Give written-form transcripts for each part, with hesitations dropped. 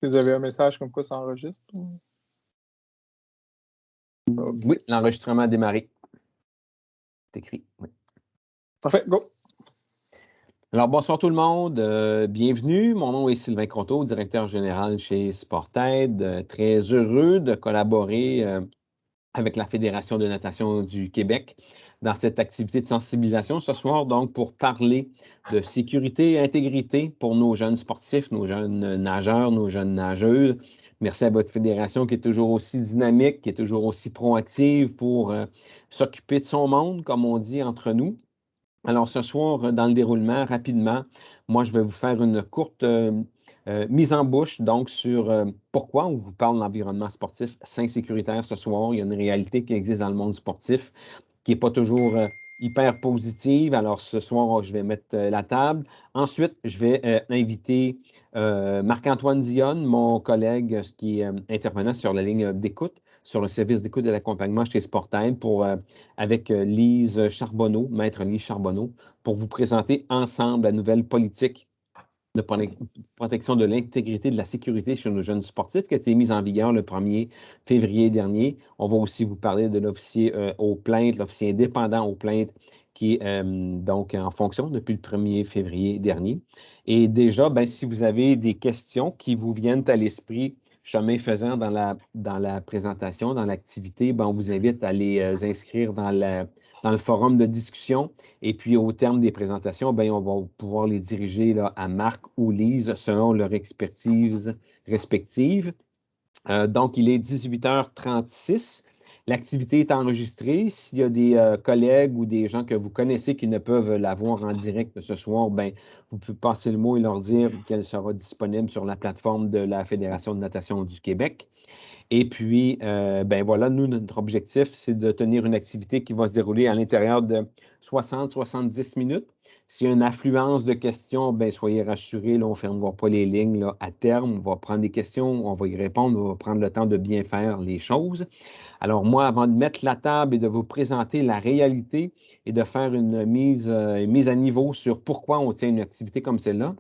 Vous avez un message comme quoi ça enregistre? Okay. Oui, l'enregistrement a démarré. C'est écrit, oui. Parfait, go! Alors, bonsoir tout le monde. Bienvenue. Mon nom est Sylvain Croteau, directeur général chez Sportaid. Très heureux de collaborer avec la Fédération de natation du Québec dans cette activité de sensibilisation ce soir, donc pour parler de sécurité et intégrité pour nos jeunes sportifs, nos jeunes nageurs, nos jeunes nageuses. Merci à votre fédération qui est toujours aussi dynamique, qui est toujours aussi proactive pour s'occuper de son monde, comme on dit entre nous. Alors ce soir, dans le déroulement, rapidement, moi je vais vous faire une courte mise en bouche donc sur pourquoi on vous parle d'environnement sportif sain et sécuritaire ce soir. Il y a une réalité qui existe dans le monde sportif qui n'est pas toujours hyper positive. Alors ce soir, je vais mettre la table. Ensuite, je vais inviter Marc-Antoine Dionne, mon collègue qui est intervenant sur la ligne d'écoute, sur le service d'écoute et d'accompagnement chez Sportaid avec Lise Charbonneau, maître Lise Charbonneau, pour vous présenter ensemble la nouvelle politique de protection de l'intégrité de la sécurité chez nos jeunes sportifs qui a été mise en vigueur le 1er février dernier. On va aussi vous parler de l'officier aux plaintes, l'officier indépendant aux plaintes qui est donc en fonction depuis le 1er février dernier. Et déjà, si vous avez des questions qui vous viennent à l'esprit, chemin faisant dans la présentation, dans l'activité, on vous invite à les inscrire dans le forum de discussion. Et puis, au terme des présentations, on va pouvoir les diriger là, à Marc ou Lise selon leur expertise respective. Donc, il est 18h36. L'activité est enregistrée. S'il y a des collègues ou des gens que vous connaissez qui ne peuvent la voir en direct ce soir, vous pouvez passer le mot et leur dire qu'elle sera disponible sur la plateforme de la Fédération de natation du Québec. Et puis, voilà, nous, notre objectif, c'est de tenir une activité qui va se dérouler à l'intérieur de 60-70 minutes. S'il y a une affluence de questions, soyez rassurés, là, on ne fermera pas les lignes là, à terme. On va prendre des questions, on va y répondre, on va prendre le temps de bien faire les choses. Alors moi, avant de mettre la table et de vous présenter la réalité et de faire une mise à niveau sur pourquoi on tient une activité comme celle-là,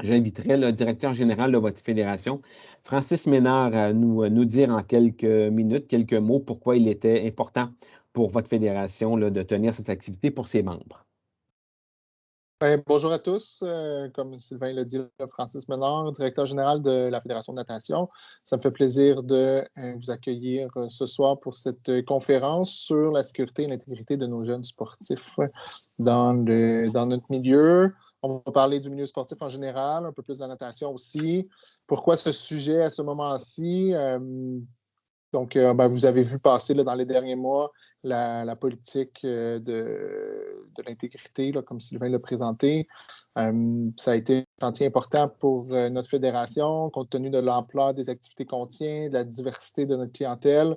j'inviterai le directeur général de votre fédération, Francis Ménard, à nous dire en quelques minutes, quelques mots, pourquoi il était important pour votre fédération là, de tenir cette activité pour ses membres. Bonjour à tous. Comme Sylvain l'a dit, Francis Ménard, directeur général de la Fédération de natation. Ça me fait plaisir de vous accueillir ce soir pour cette conférence sur la sécurité et l'intégrité de nos jeunes sportifs dans notre milieu. On va parler du milieu sportif en général, un peu plus de la natation aussi. Pourquoi ce sujet à ce moment-ci? Donc, vous avez vu passer là, dans les derniers mois la politique de l'intégrité, là, comme Sylvain l'a présenté. Ça a été un chantier important pour notre fédération, compte tenu de l'ampleur des activités qu'on tient, de la diversité de notre clientèle,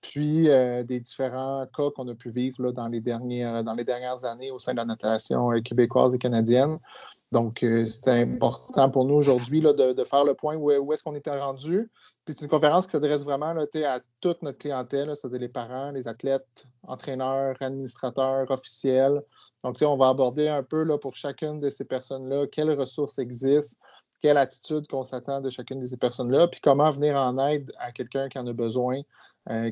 puis des différents cas qu'on a pu vivre là, dans les dernières années au sein de la natation québécoise et canadienne. Donc, c'est important pour nous aujourd'hui de faire le point où est-ce qu'on était rendu. Puis c'est une conférence qui s'adresse vraiment là, à toute notre clientèle, c'est-à-dire les parents, les athlètes, entraîneurs, administrateurs, officiels. Donc, on va aborder un peu là, pour chacune de ces personnes-là, quelles ressources existent, quelle attitude qu'on s'attend de chacune de ces personnes-là, puis comment venir en aide à quelqu'un qui en a besoin,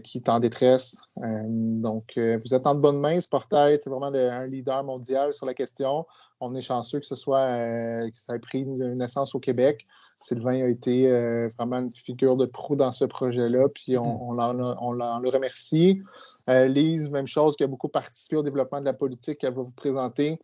qui est en détresse. Vous êtes en de bonnes mains, Sportaid, c'est vraiment un leader mondial sur la question. On est chanceux que que ça ait pris naissance au Québec. Sylvain a été vraiment une figure de proue dans ce projet-là, puis on le remercie. Lise, même chose, qui a beaucoup participé au développement de la politique qu'elle va vous présenter.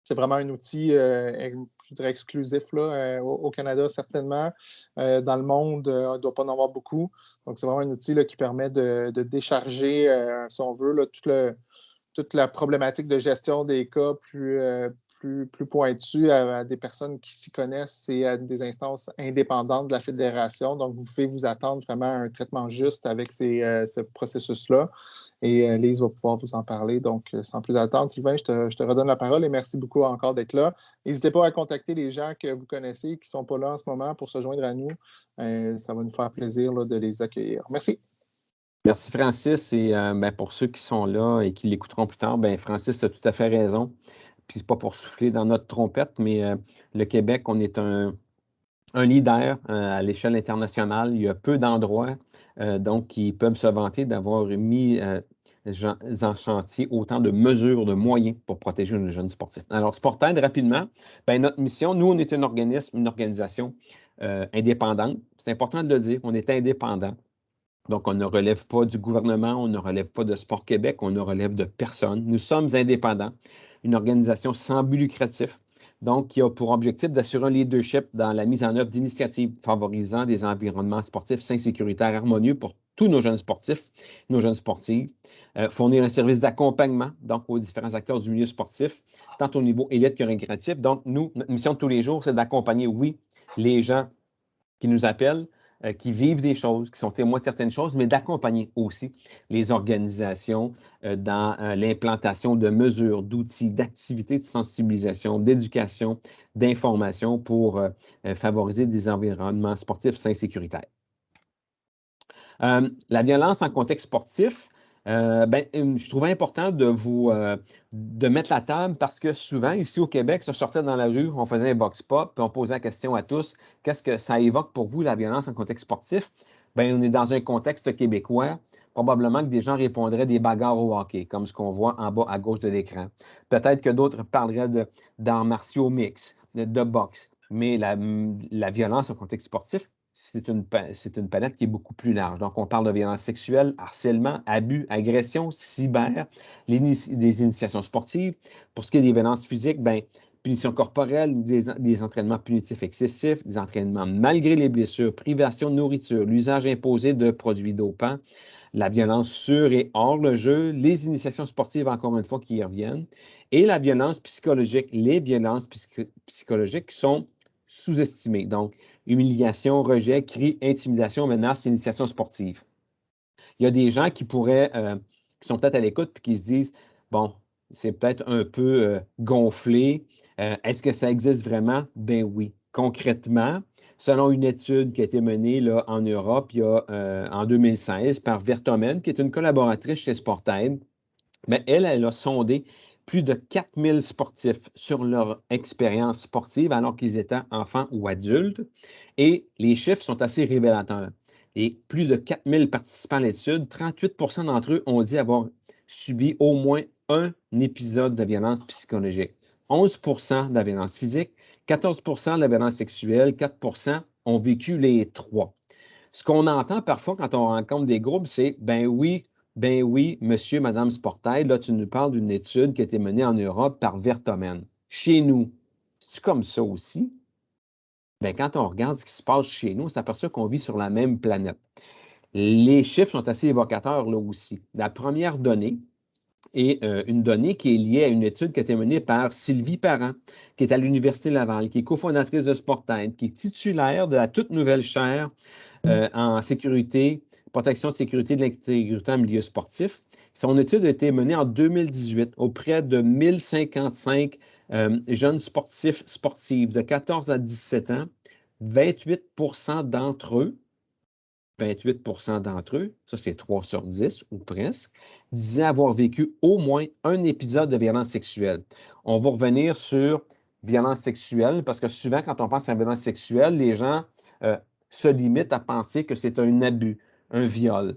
C'est vraiment un outil, je dirais, exclusif là, au Canada, certainement. Dans le monde, il ne doit pas en avoir beaucoup. Donc, c'est vraiment un outil là, qui permet de décharger, si on veut, là, toute la problématique de gestion des cas plus pointus à des personnes qui s'y connaissent et à des instances indépendantes de la fédération. Donc, vous pouvez vous attendre vraiment à un traitement juste avec ce processus-là. Et Lise va pouvoir vous en parler. Donc, sans plus attendre, Sylvain, je te redonne la parole et merci beaucoup encore d'être là. N'hésitez pas à contacter les gens que vous connaissez et qui ne sont pas là en ce moment pour se joindre à nous. Ça va nous faire plaisir là, de les accueillir. Merci. Merci, Francis. Et pour ceux qui sont là et qui l'écouteront plus tard, Francis a tout à fait raison. Puis, c'est pas pour souffler dans notre trompette, mais le Québec, on est un un leader à l'échelle internationale. Il y a peu d'endroits donc qui peuvent se vanter d'avoir mis en chantier autant de mesures, de moyens pour protéger nos jeunes sportifs. Alors, Sportaid, rapidement, ben, notre mission, nous, on est un organisme, une organisation indépendante. C'est important de le dire, on est indépendant. Donc, on ne relève pas du gouvernement, on ne relève pas de Sport Québec, on ne relève de personne. Nous sommes indépendants, une organisation sans but lucratif, donc qui a pour objectif d'assurer un leadership dans la mise en œuvre d'initiatives favorisant des environnements sportifs sains, sécuritaires, harmonieux pour tous nos jeunes sportifs, nos jeunes sportives, fournir un service d'accompagnement donc aux différents acteurs du milieu sportif, tant au niveau élite que récréatif. Donc, nous, notre mission de tous les jours, c'est d'accompagner, oui, les gens qui nous appellent, qui vivent des choses, qui sont témoins de certaines choses, mais d'accompagner aussi les organisations dans l'implantation de mesures, d'outils, d'activités de sensibilisation, d'éducation, d'information pour favoriser des environnements sportifs sains et sécuritaires. La violence en contexte sportif, je trouvais important de mettre la table parce que souvent, ici au Québec, ça sortait dans la rue, on faisait un vox pop, puis on posait la question à tous, qu'est-ce que ça évoque pour vous, la violence en contexte sportif? Bien, on est dans un contexte québécois. Probablement que des gens répondraient des bagarres au hockey, comme ce qu'on voit en bas à gauche de l'écran. Peut-être que d'autres parleraient d'arts martiaux mix, de boxe. Mais la violence en contexte sportif, c'est une palette qui est beaucoup plus large. Donc, on parle de violence sexuelle, harcèlement, abus, agression, cyber, des initiations sportives. Pour ce qui est des violences physiques, bien, punition corporelle, des entraînements punitifs excessifs, des entraînements malgré les blessures, privation de nourriture, l'usage imposé de produits dopants, la violence sur et hors le jeu, les initiations sportives, encore une fois, qui y reviennent, et la violence psychologique, les violences psychologiques qui sont sous-estimées. Donc, humiliation, rejet, cris, intimidation, menaces, initiation sportive. Il y a des gens qui qui sont peut-être à l'écoute et qui se disent, bon, c'est peut-être un peu gonflé. Est-ce que ça existe vraiment? Ben oui. Concrètement, selon une étude qui a été menée là, en Europe en 2016 par Vertomen, qui est une collaboratrice chez Sportaid, mais elle a sondé plus de 4000 sportifs sur leur expérience sportive alors qu'ils étaient enfants ou adultes. Et les chiffres sont assez révélateurs. Et plus de 4000 participants à l'étude, 38 d'entre eux ont dit avoir subi au moins un épisode de violence psychologique. 11 de la violence physique, 14 de la violence sexuelle, 4 ont vécu les trois. Ce qu'on entend parfois quand on rencontre des groupes, c'est ben oui, monsieur, madame Sportaid, là, tu nous parles d'une étude qui a été menée en Europe par Vertomen. Chez nous, c'est-tu comme ça aussi? Bien, quand on regarde ce qui se passe chez nous, on s'aperçoit qu'on vit sur la même planète. Les chiffres sont assez évocateurs là aussi. La première donnée est une donnée qui est liée à une étude qui a été menée par Sylvie Parent, qui est à l'Université Laval, qui est cofondatrice de Sportaid, qui est titulaire de la toute nouvelle chaire en sécurité, protection de sécurité de l'intégrité en milieu sportif. Son étude a été menée en 2018 auprès de 1055 jeunes sportifs de 14 à 17 ans. 28 d'entre eux, 28 d'entre eux, ça c'est 3 sur 10 ou presque, disaient avoir vécu au moins un épisode de violence sexuelle. On va revenir sur violence sexuelle parce que souvent, quand on pense à violence sexuelle, les gens se limitent à penser que c'est un abus, un viol.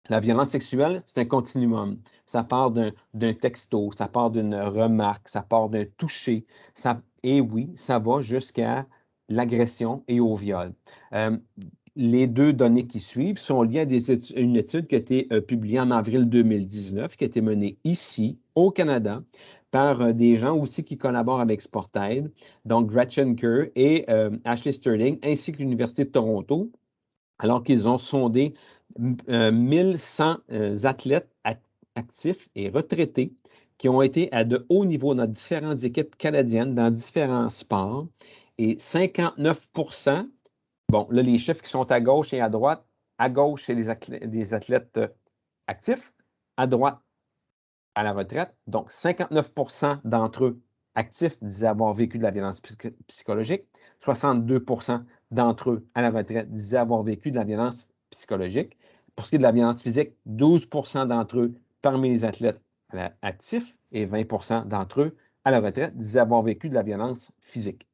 La violence sexuelle, c'est un continuum. Ça part d'un texto, ça part d'une remarque, ça part d'un toucher. Et oui, ça va jusqu'à l'agression et au viol. Les deux données qui suivent sont liées à une étude qui a été publiée en avril 2019, qui a été menée ici, au Canada, par des gens aussi qui collaborent avec Sportaid, donc Gretchen Kerr et Ashley Sterling, ainsi que l'Université de Toronto, alors qu'ils ont sondé 1100 athlètes actifs et retraités qui ont été à de hauts niveaux dans différentes équipes canadiennes, dans différents sports, et 59 bon, là, les chiffres qui sont à gauche et à droite, à gauche, c'est des athlètes actifs, à droite, à la retraite. Donc, 59 d'entre eux actifs disaient avoir vécu de la violence psychologique. 62 d'entre eux à la retraite disaient avoir vécu de la violence psychologique. Pour ce qui est de la violence physique, 12 d'entre eux parmi les athlètes actifs et 20 d'entre eux à la retraite disaient avoir vécu de la violence physique.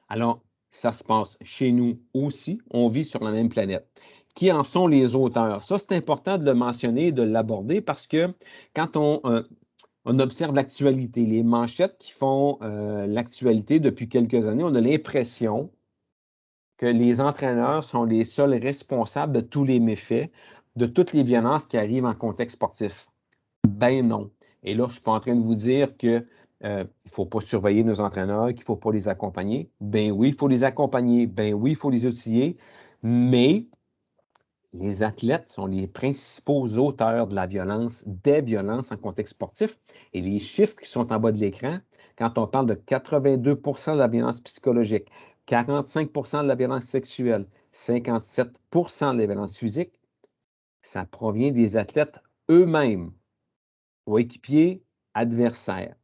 Alors, Ça se passe chez nous aussi. On vit sur la même planète. Qui en sont les auteurs? Ça, c'est important de le mentionner et de l'aborder parce que quand on observe l'actualité, les manchettes qui font l'actualité depuis quelques années, on a l'impression que les entraîneurs sont les seuls responsables de tous les méfaits, de toutes les violences qui arrivent en contexte sportif. Ben non. Et là, je ne suis pas en train de vous dire qu'il ne faut pas surveiller nos entraîneurs, qu'il ne faut pas les accompagner. Ben oui, il faut les accompagner. Ben oui, il faut les outiller. Mais les athlètes sont les principaux auteurs de la violence, des violences en contexte sportif. Et les chiffres qui sont en bas de l'écran, quand on parle de 82 de la violence psychologique, 45 de la violence sexuelle, 57 de la violence physique, ça provient des athlètes eux-mêmes, coéquipiers, adversaires.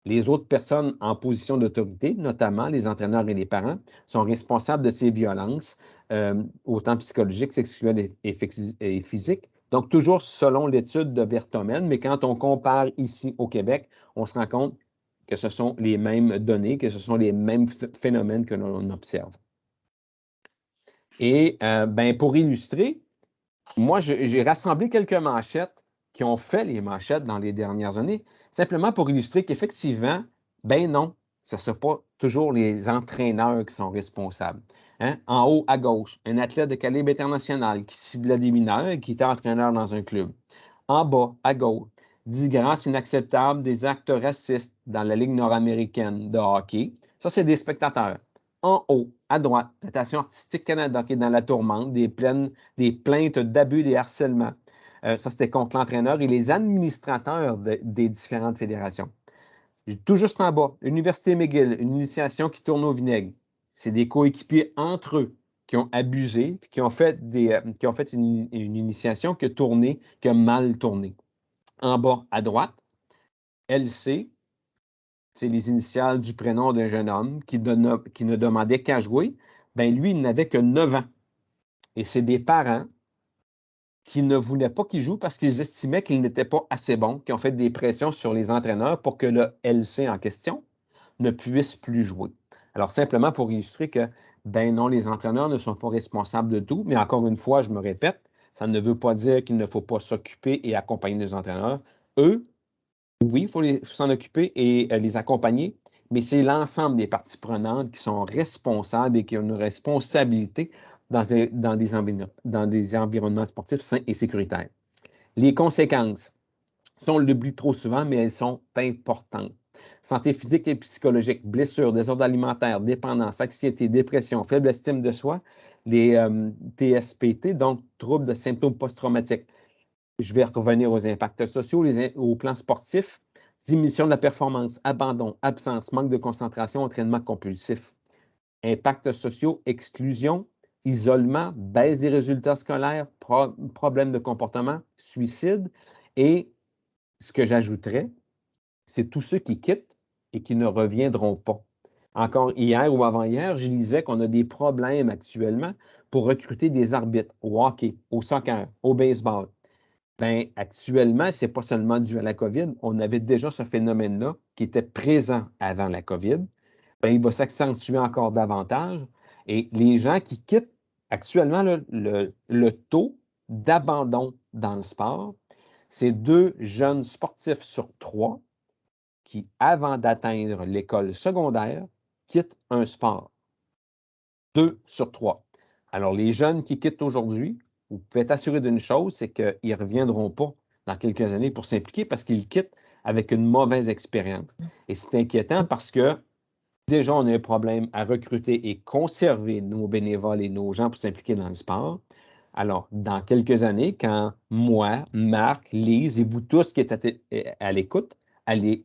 Les autres personnes en position d'autorité, notamment les entraîneurs et les parents, sont responsables de ces violences, autant psychologiques, sexuelles et physiques. Donc, toujours selon l'étude de Vertomen, mais quand on compare ici au Québec, on se rend compte que ce sont les mêmes données, que ce sont les mêmes phénomènes que l'on observe. Et pour illustrer, moi, j'ai rassemblé quelques manchettes qui ont fait les manchettes dans les dernières années, simplement pour illustrer qu'effectivement, ben non, ce ne sont pas toujours les entraîneurs qui sont responsables. Hein? En haut à gauche, un athlète de calibre international qui ciblait des mineurs et qui était entraîneur dans un club. En bas à gauche, disgrâce inacceptable des actes racistes dans la Ligue nord-américaine de hockey. Ça, c'est des spectateurs. En haut, à droite, Natation artistique Canada qui est dans la tourmente, des plaintes d'abus et harcèlement. Ça, c'était contre l'entraîneur et les administrateurs des différentes fédérations. Tout juste en bas, Université McGill, une initiation qui tourne au vinaigre. C'est des coéquipiers entre eux qui ont abusé, qui ont fait une initiation qui a mal tourné. En bas, à droite, LC, c'est les initiales du prénom d'un jeune homme qui ne demandait qu'à jouer. Ben lui, il n'avait que 9 ans. Et c'est des parents qui ne voulaient pas qu'il joue parce qu'ils estimaient qu'il n'était pas assez bon, qui ont fait des pressions sur les entraîneurs pour que le LC en question ne puisse plus jouer. Alors, simplement pour illustrer que, ben non, les entraîneurs ne sont pas responsables de tout, mais encore une fois, je me répète, ça ne veut pas dire qu'il ne faut pas s'occuper et accompagner les entraîneurs. Eux, oui, il faut s'en occuper et les accompagner, mais c'est l'ensemble des parties prenantes qui sont responsables et qui ont une responsabilité dans des environnements sportifs sains et sécuritaires. Les conséquences, on l'oublie trop souvent, mais elles sont importantes. Santé physique et psychologique, blessures, désordres alimentaires, dépendance, anxiété, dépression, faible estime de soi, les TSPT, donc troubles de symptômes post-traumatiques. Je vais revenir aux impacts sociaux, au plan sportif, diminution de la performance, abandon, absence, manque de concentration, entraînement compulsif. Impacts sociaux, exclusion, isolement, baisse des résultats scolaires, problèmes de comportement, suicide. Et ce que j'ajouterais, c'est tous ceux qui quittent et qui ne reviendront pas. Encore hier ou avant-hier, je lisais qu'on a des problèmes actuellement pour recruter des arbitres au hockey, au soccer, au baseball. Bien, actuellement, ce n'est pas seulement dû à la COVID. On avait déjà ce phénomène-là qui était présent avant la COVID. Bien, il va s'accentuer encore davantage. Et les gens qui quittent actuellement, le taux d'abandon dans le sport, c'est 2 jeunes sportifs sur 3 qui, avant d'atteindre l'école secondaire, quittent un sport. 2 sur 3. Alors, les jeunes qui quittent aujourd'hui, vous pouvez être assuré d'une chose, c'est qu'ils ne reviendront pas dans quelques années pour s'impliquer parce qu'ils quittent avec une mauvaise expérience. Et c'est inquiétant parce que déjà, on a un problème à recruter et conserver nos bénévoles et nos gens pour s'impliquer dans le sport. Alors, dans quelques années, quand moi, Marc, Lise et vous tous qui êtes à l'écoute, allez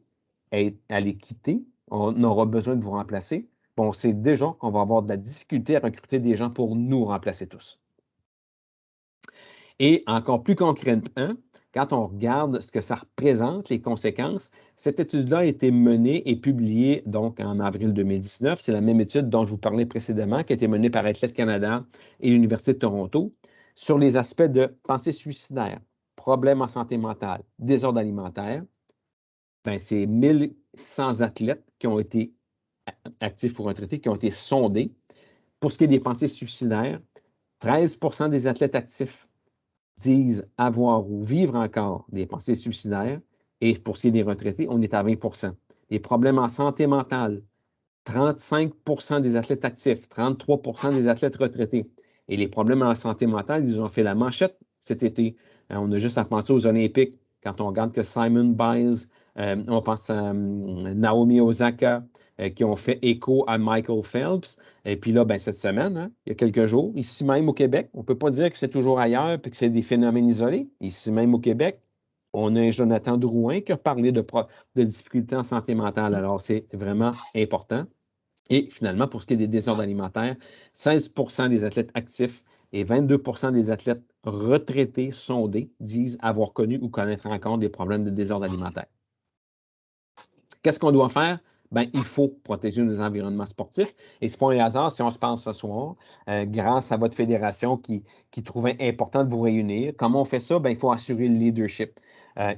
quitter, on aura besoin de vous remplacer. Bon, on sait déjà qu'on va avoir de la difficulté à recruter des gens pour nous remplacer tous. Et encore plus concrètement, quand on regarde ce que ça représente, les conséquences, cette étude-là a été menée et publiée donc en avril 2019. C'est la même étude dont je vous parlais précédemment, qui a été menée par Athlètes Canada et l'Université de Toronto, sur les aspects de pensée suicidaire, problèmes en santé mentale, désordre alimentaire. Bien, c'est 1100 athlètes qui ont été actifs ou retraités, qui ont été sondés. Pour ce qui est des pensées suicidaires, 13% des athlètes actifs disent avoir ou vivre encore des pensées suicidaires. Et pour ce qui est des retraités, on est à 20%. Les problèmes en santé mentale, 35% des athlètes actifs, 33% des athlètes retraités. Et les problèmes en santé mentale, ils ont fait la manchette cet été. On a juste à penser aux Olympiques. Quand on regarde que Simon Biles, on pense à Naomi Osaka, qui ont fait écho à Michael Phelps. Et puis là, ben, cette semaine, hein, il y a quelques jours, ici même au Québec, on ne peut pas dire que c'est toujours ailleurs et que c'est des phénomènes isolés. Ici même au Québec, on a un Jonathan Drouin qui a parlé de difficultés en santé mentale. Alors, c'est vraiment important. Et finalement, pour ce qui est des désordres alimentaires, 16% des athlètes actifs et 22% des athlètes retraités sondés disent avoir connu ou connaître encore des problèmes de désordre alimentaire. Qu'est-ce qu'on doit faire? Ben, il faut protéger nos environnements sportifs. Et ce n'est pas un hasard si on se pense ce soir, grâce à votre fédération qui trouvait important de vous réunir. Comment on fait ça? Ben, il faut assurer le leadership.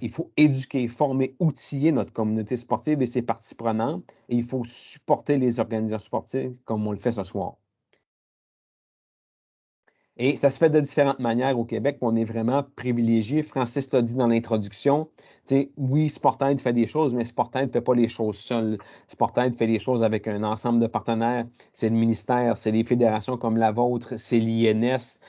Il faut éduquer, former, outiller notre communauté sportive et ses parties prenantes. Et il faut supporter les organisations sportives comme on le fait ce soir. Et ça se fait de différentes manières au Québec. On est vraiment privilégié. Francis l'a dit dans l'introduction. Oui, Sportaid fait des choses, mais Sportaid ne fait pas les choses seul. Sportaid fait les choses avec un ensemble de partenaires. C'est le ministère, c'est les fédérations comme la vôtre, c'est l'INS,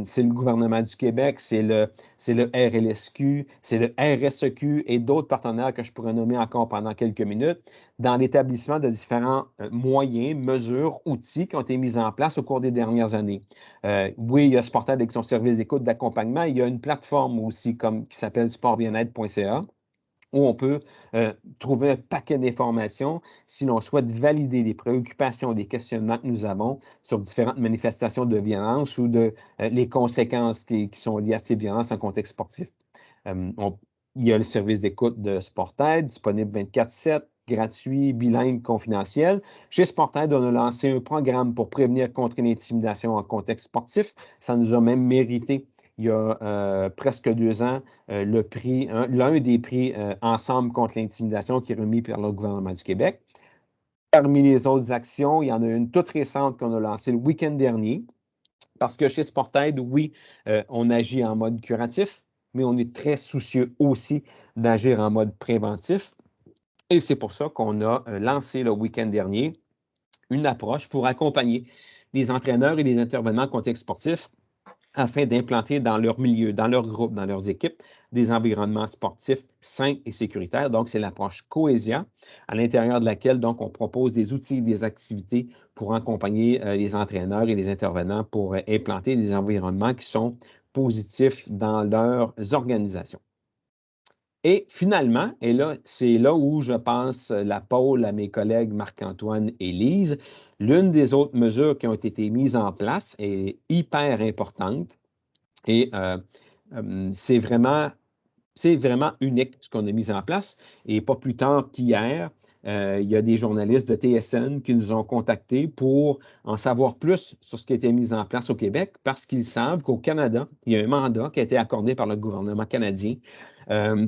c'est le gouvernement du Québec, c'est le RLSQ, c'est le RSEQ et d'autres partenaires que je pourrais nommer encore pendant quelques minutes dans l'établissement de différents moyens, mesures, outils qui ont été mis en place au cours des dernières années. Oui, il y a Sportaid avec son service d'écoute d'accompagnement. Il y a une plateforme aussi qui s'appelle sportbienêtre.ca où on peut trouver un paquet d'informations si l'on souhaite valider les préoccupations, les questionnements que nous avons sur différentes manifestations de violence ou les conséquences qui sont liées à ces violences en contexte sportif. Il y a le service d'écoute de Sportaid, disponible 24/7, gratuit, bilingue, confidentiel. Chez Sportaid, on a lancé un programme pour prévenir contre l'intimidation en contexte sportif. Ça nous a même mérité, il y a presque 2 ans, l'un des prix Ensemble contre l'intimidation qui est remis par le gouvernement du Québec. Parmi les autres actions, il y en a une toute récente qu'on a lancée le week-end dernier. Parce que chez Sportaid, oui, on agit en mode curatif, mais on est très soucieux aussi d'agir en mode préventif. Et c'est pour ça qu'on a lancé le week-end dernier une approche pour accompagner les entraîneurs et les intervenants en contexte sportif afin d'implanter dans leur milieu, dans leur groupe, dans leurs équipes, des environnements sportifs sains et sécuritaires. Donc, c'est l'approche Cohésia, à l'intérieur de laquelle, donc, on propose des outils, des activités pour accompagner les entraîneurs et les intervenants pour implanter des environnements qui sont positifs dans leurs organisations. Et finalement, et là, c'est là où je passe la pôle à mes collègues Marc-Antoine et Lise, l'une des autres mesures qui ont été mises en place est hyper importante et c'est vraiment unique ce qu'on a mis en place. Et pas plus tard qu'hier, il y a des journalistes de TSN qui nous ont contactés pour en savoir plus sur ce qui a été mis en place au Québec parce qu'ils savent qu'au Canada, il y a un mandat qui a été accordé par le gouvernement canadien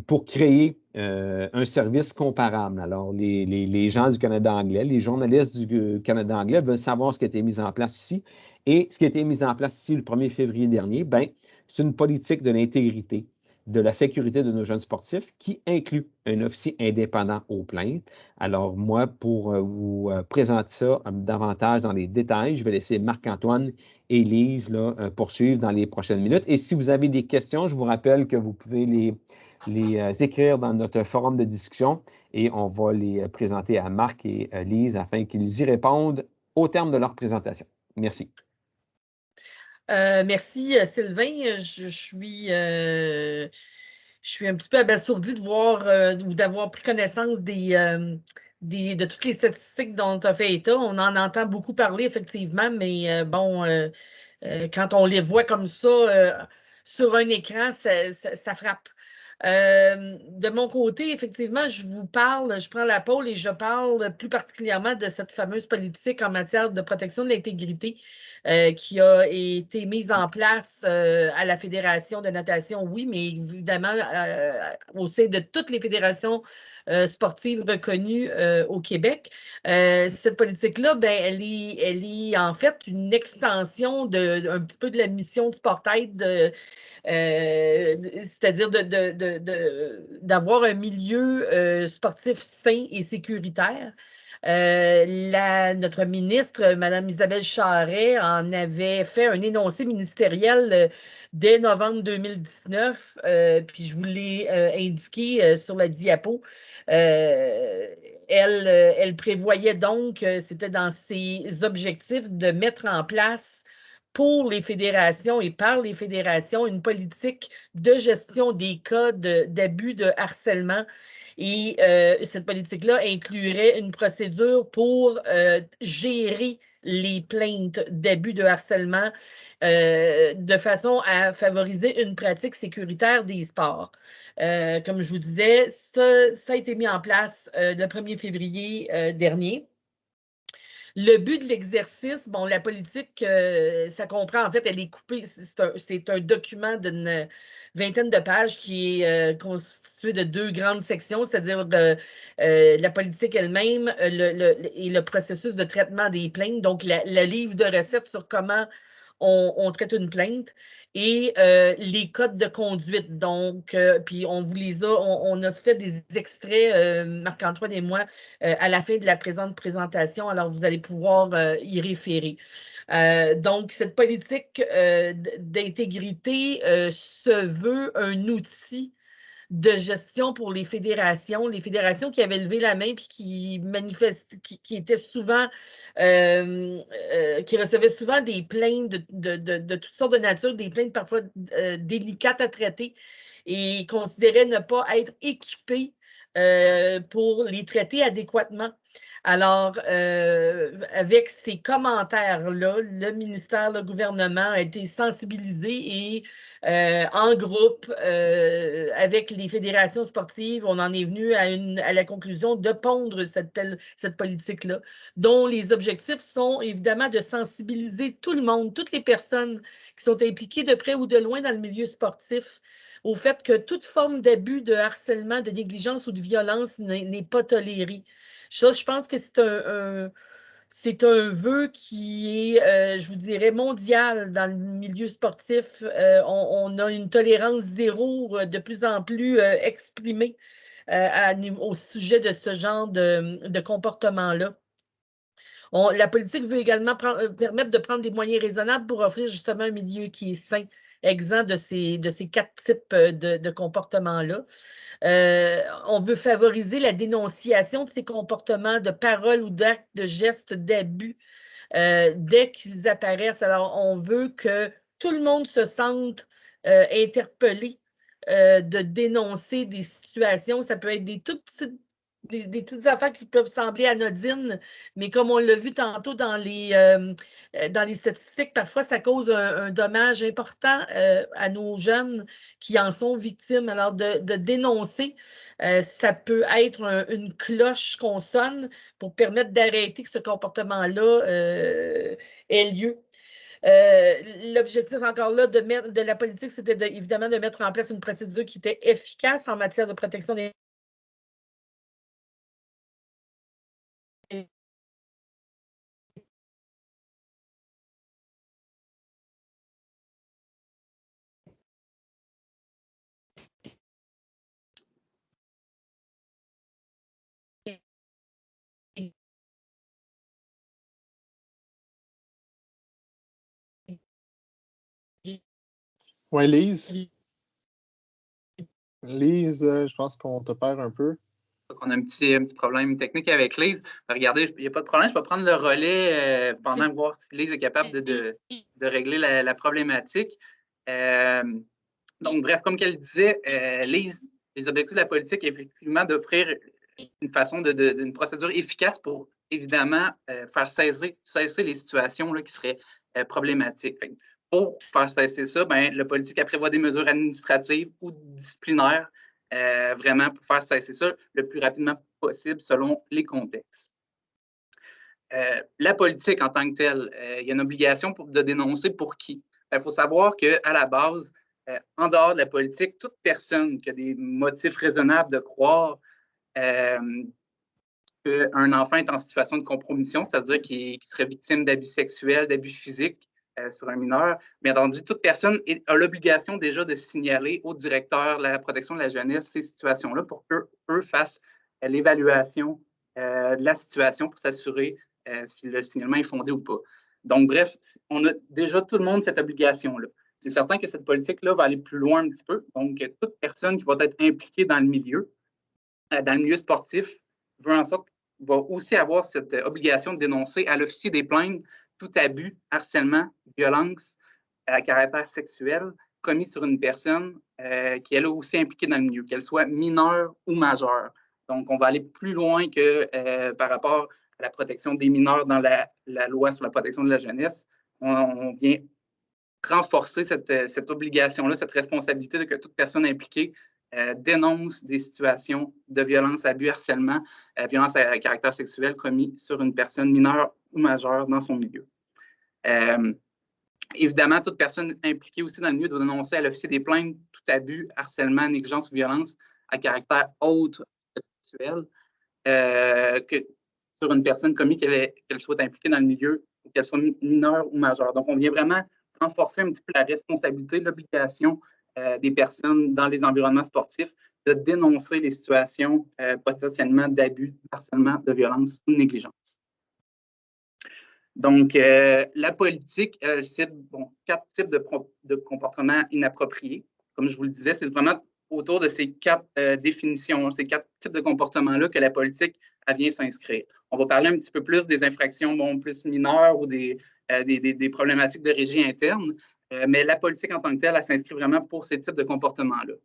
pour créer un service comparable. Alors, les gens du Canada anglais, les journalistes du Canada anglais veulent savoir ce qui a été mis en place ici. Et ce qui a été mis en place ici le 1er février dernier, ben, c'est une politique de l'intégrité, de la sécurité de nos jeunes sportifs qui inclut un officier indépendant aux plaintes. Alors, moi, pour vous présenter ça davantage dans les détails, je vais laisser Marc-Antoine et Lise là, poursuivre dans les prochaines minutes. Et si vous avez des questions, je vous rappelle que vous pouvez les écrire dans notre forum de discussion et on va les présenter à Marc et Lise afin qu'ils y répondent au terme de leur présentation. Merci. Merci, Sylvain. Je suis un petit peu abasourdie de voir ou d'avoir pris connaissance de toutes les statistiques dont tu as fait état. On en entend beaucoup parler, effectivement, mais quand on les voit comme ça sur un écran, ça frappe. De mon côté, effectivement, je prends la pôle et je parle plus particulièrement de cette fameuse politique en matière de protection de l'intégrité qui a été mise en place à la Fédération de natation, oui, mais évidemment au sein de toutes les fédérations sportives reconnues au Québec. Cette politique-là, ben, elle est en fait une extension un petit peu de la mission de Sportaid, c'est-à-dire d'avoir un milieu sportif sain et sécuritaire. Notre ministre, Mme Isabelle Charret, en avait fait un énoncé ministériel dès novembre 2019, puis je vous l'ai indiqué sur la diapo. Elle prévoyait donc, c'était dans ses objectifs, de mettre en place pour les fédérations et par les fédérations une politique de gestion des cas d'abus de harcèlement. Et cette politique-là inclurait une procédure pour gérer les plaintes d'abus de harcèlement de façon à favoriser une pratique sécuritaire des sports. Comme je vous disais, ça a été mis en place le 1er février dernier. Le but de l'exercice, bon, la politique, ça comprend, en fait, elle est coupée, c'est un document d'une vingtaine de pages qui est constitué de 2 grandes sections, c'est-à-dire la politique elle-même et le processus de traitement des plaintes, donc le livre de recettes sur comment on traite une plainte et les codes de conduite. Donc, puis on a fait des extraits, Marc-Antoine et moi, à la fin de la présente présentation, alors vous allez pouvoir y référer. Donc, cette politique d'intégrité se veut un outil de gestion pour les fédérations qui avaient levé la main puis qui étaient souvent, qui recevaient souvent des plaintes de toutes sortes de nature, des plaintes parfois délicates à traiter et considéraient ne pas être équipés pour les traiter adéquatement. Alors, avec ces commentaires-là, le ministère, le gouvernement a été sensibilisé et en groupe, avec les fédérations sportives, on en est venu à la conclusion de pondre cette politique-là, dont les objectifs sont évidemment de sensibiliser tout le monde, toutes les personnes qui sont impliquées de près ou de loin dans le milieu sportif, au fait que toute forme d'abus, de harcèlement, de négligence ou de violence n'est pas tolérée. Ça, je pense que c'est un vœu qui est, je vous dirais, mondial dans le milieu sportif. On a une tolérance zéro de plus en plus exprimée au sujet de ce genre de comportement-là. La politique veut également permettre de prendre des moyens raisonnables pour offrir justement un milieu qui est sain, exempt de ces 4 types de comportements-là. On veut favoriser la dénonciation de ces comportements de paroles ou d'actes, de gestes, d'abus dès qu'ils apparaissent. Alors, on veut que tout le monde se sente interpellé de dénoncer des situations. Ça peut être des petites affaires qui peuvent sembler anodines, mais comme on l'a vu tantôt dans les statistiques, parfois ça cause un dommage important à nos jeunes qui en sont victimes. Alors, de dénoncer, ça peut être une cloche qu'on sonne pour permettre d'arrêter que ce comportement-là ait lieu. L'objectif encore là de la politique, c'était évidemment de mettre en place une procédure qui était efficace en matière de protection des Oui, Lise. Lise, je pense qu'on te perd un peu. On a un petit problème technique avec Lise. Regardez, il n'y a pas de problème, je vais prendre le relais pendant voir si Lise est capable de régler la problématique. Donc, bref, comme qu'elle disait, Lise, les objectifs de la politique, effectivement, d'offrir une façon d'une procédure efficace pour, évidemment, faire cesser les situations là, qui seraient problématiques. Pour faire cesser ça, ben, la politique prévoit des mesures administratives ou disciplinaires vraiment pour faire cesser ça le plus rapidement possible selon les contextes. La politique en tant que telle, il y a une obligation de dénoncer pour qui? Il faut savoir qu'à la base, en dehors de la politique, toute personne qui a des motifs raisonnables de croire qu'un enfant est en situation de compromission, c'est-à-dire qu'il serait victime d'abus sexuels, d'abus physiques sur un mineur, bien entendu, toute personne a l'obligation déjà de signaler au directeur de la protection de la jeunesse ces situations-là pour qu'eux fassent l'évaluation de la situation pour s'assurer si le signalement est fondé ou pas. Donc, bref, on a déjà tout le monde cette obligation-là. C'est certain que cette politique-là va aller plus loin un petit peu. Donc, toute personne qui va être impliquée dans le milieu sportif, va aussi avoir cette obligation de dénoncer à l'officier des plaintes tout abus, harcèlement, violence à caractère sexuel commis sur une personne qui est là aussi impliquée dans le milieu, qu'elle soit mineure ou majeure. Donc, on va aller plus loin que par rapport à la protection des mineurs dans la loi sur la protection de la jeunesse. On vient renforcer cette obligation-là, cette responsabilité de que toute personne impliquée dénonce des situations de violence, abus, harcèlement, violence à caractère sexuel commis sur une personne mineure ou majeure dans son milieu. Évidemment, toute personne impliquée aussi dans le milieu doit dénoncer à l'officier des plaintes tout abus, harcèlement, négligence ou violence à caractère autre sexuel sur une personne commis qu'elle soit impliquée dans le milieu, qu'elle soit mineure ou majeure. Donc, on vient vraiment renforcer un petit peu la responsabilité, l'obligation des personnes dans les environnements sportifs de dénoncer les situations potentiellement d'abus, de harcèlement, de violence ou de négligence. Donc, la politique, elle cible 4 types de comportements inappropriés. Comme je vous le disais, c'est vraiment autour de ces 4 définitions, ces 4 types de comportements-là que la politique elle vient s'inscrire. On va parler un petit peu plus des infractions plus mineures ou des problématiques de régie interne, mais la politique en tant que telle, elle s'inscrit vraiment pour ces types de comportements-là.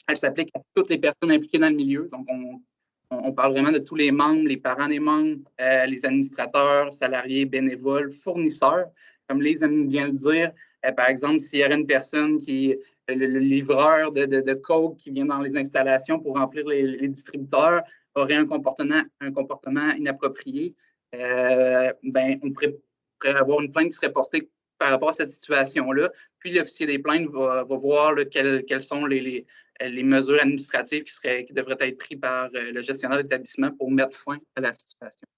Elle s'applique à toutes les personnes impliquées dans le milieu. Donc, on parle vraiment de tous les membres, les parents des membres, les administrateurs, salariés, bénévoles, fournisseurs. Comme Lise aime bien le dire, par exemple, s'il y aurait une personne qui est le livreur de coke qui vient dans les installations pour remplir les distributeurs, aurait un comportement inapproprié, on pourrait avoir une plainte qui serait portée par rapport à cette situation-là. Puis l'officier des plaintes va voir quelles sont les mesures administratives qui devraient être prises par le gestionnaire d'établissement pour mettre fin à la situation.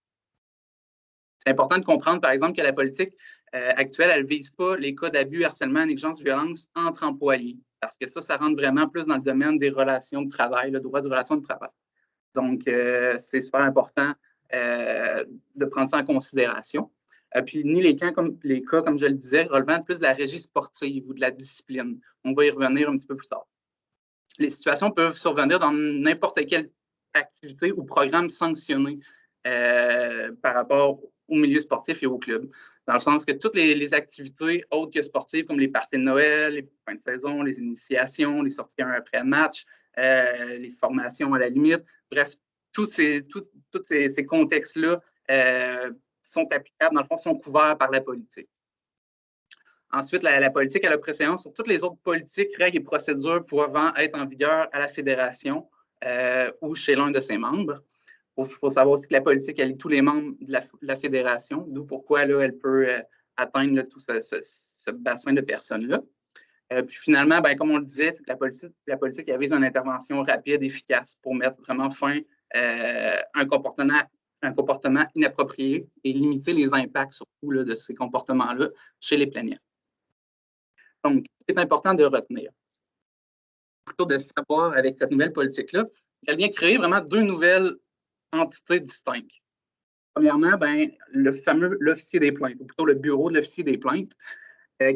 C'est important de comprendre, par exemple, que la politique actuelle, elle ne vise pas les cas d'abus, harcèlement, négligence, violence entre employés, parce que ça rentre vraiment plus dans le domaine des relations de travail, le droit des relations de travail. Donc, c'est super important de prendre ça en considération. Puis, ni les cas, comme je le disais, relevant plus de la régie sportive ou de la discipline. On va y revenir un petit peu plus tard. Les situations peuvent survenir dans n'importe quelle activité ou programme sanctionné par rapport au milieu sportif et au club. Dans le sens que toutes les activités autres que sportives, comme les parties de Noël, les fins de saison, les initiations, les sorties après match, les formations à la limite, bref, tous ces contextes-là sont applicables, dans le fond, sont couverts par la politique. Ensuite, la politique elle a préséance sur toutes les autres politiques, règles et procédures pouvant être en vigueur à la fédération ou chez l'un de ses membres. Il faut savoir aussi que la politique, elle est tous les membres de la fédération, d'où pourquoi là, elle peut atteindre là, tout ce bassin de personnes-là. Puis finalement, comme on le disait, la politique elle vise une intervention rapide, efficace pour mettre vraiment fin à un comportement inapproprié et limiter les impacts surtout là, de ces comportements-là chez les plaignants. Donc, c'est important de retenir, plutôt de savoir avec cette nouvelle politique-là, qu'elle vient créer vraiment 2 nouvelles entités distinctes. Premièrement, le fameux l'officier des plaintes, ou plutôt le bureau de l'officier des plaintes,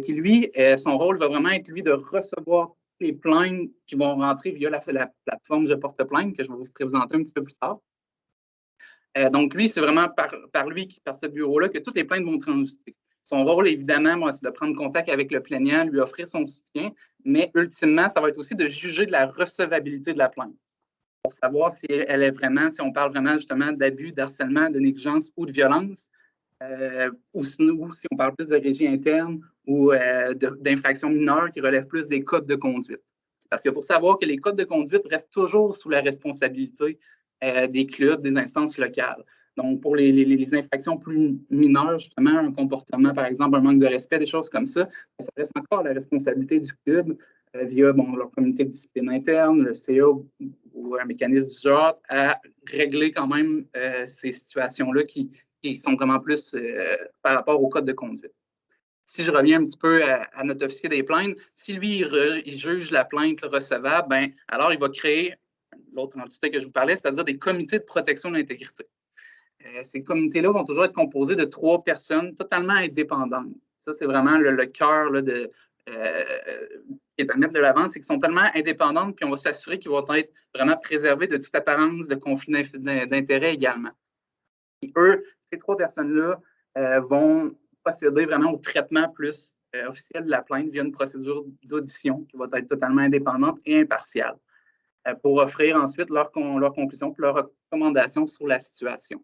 qui, lui, son rôle va vraiment être, lui, de recevoir les plaintes qui vont rentrer via la plateforme Je porte plainte, que je vais vous présenter un petit peu plus tard. Donc, lui, c'est vraiment par ce bureau-là, que toutes les plaintes vont transiter. Son rôle, évidemment, c'est de prendre contact avec le plaignant, lui offrir son soutien, mais ultimement, ça va être aussi de juger de la recevabilité de la plainte, pour savoir si elle est vraiment, si on parle vraiment justement d'abus, d'harcèlement, de négligence ou de violence, ou si on parle plus de régie interne ou d'infractions mineures qui relèvent plus des codes de conduite. Parce qu'il faut savoir que les codes de conduite restent toujours sous la responsabilité des clubs, des instances locales. Donc, pour les infractions plus mineures, justement, un comportement, par exemple, un manque de respect, des choses comme ça reste encore la responsabilité du club via leur comité de discipline interne, le CA ou un mécanisme du genre, à régler quand même ces situations-là qui sont vraiment plus par rapport au code de conduite. Si je reviens un petit peu à notre officier des plaintes, si lui, il juge la plainte recevable, ben, alors il va créer l'autre entité que je vous parlais, c'est-à-dire des comités de protection de l'intégrité. Ces comités-là vont toujours être composés de 3 personnes totalement indépendantes. Ça, c'est vraiment le cœur qui est à mettre de l'avant, c'est qu'ils sont tellement indépendantes, puis on va s'assurer qu'ils vont être vraiment préservés de toute apparence de conflit d'intérêt également. Et eux, ces 3 personnes-là vont procéder vraiment au traitement plus officiel de la plainte via une procédure d'audition qui va être totalement indépendante et impartiale pour offrir ensuite leur conclusion et leurs recommandations sur la situation.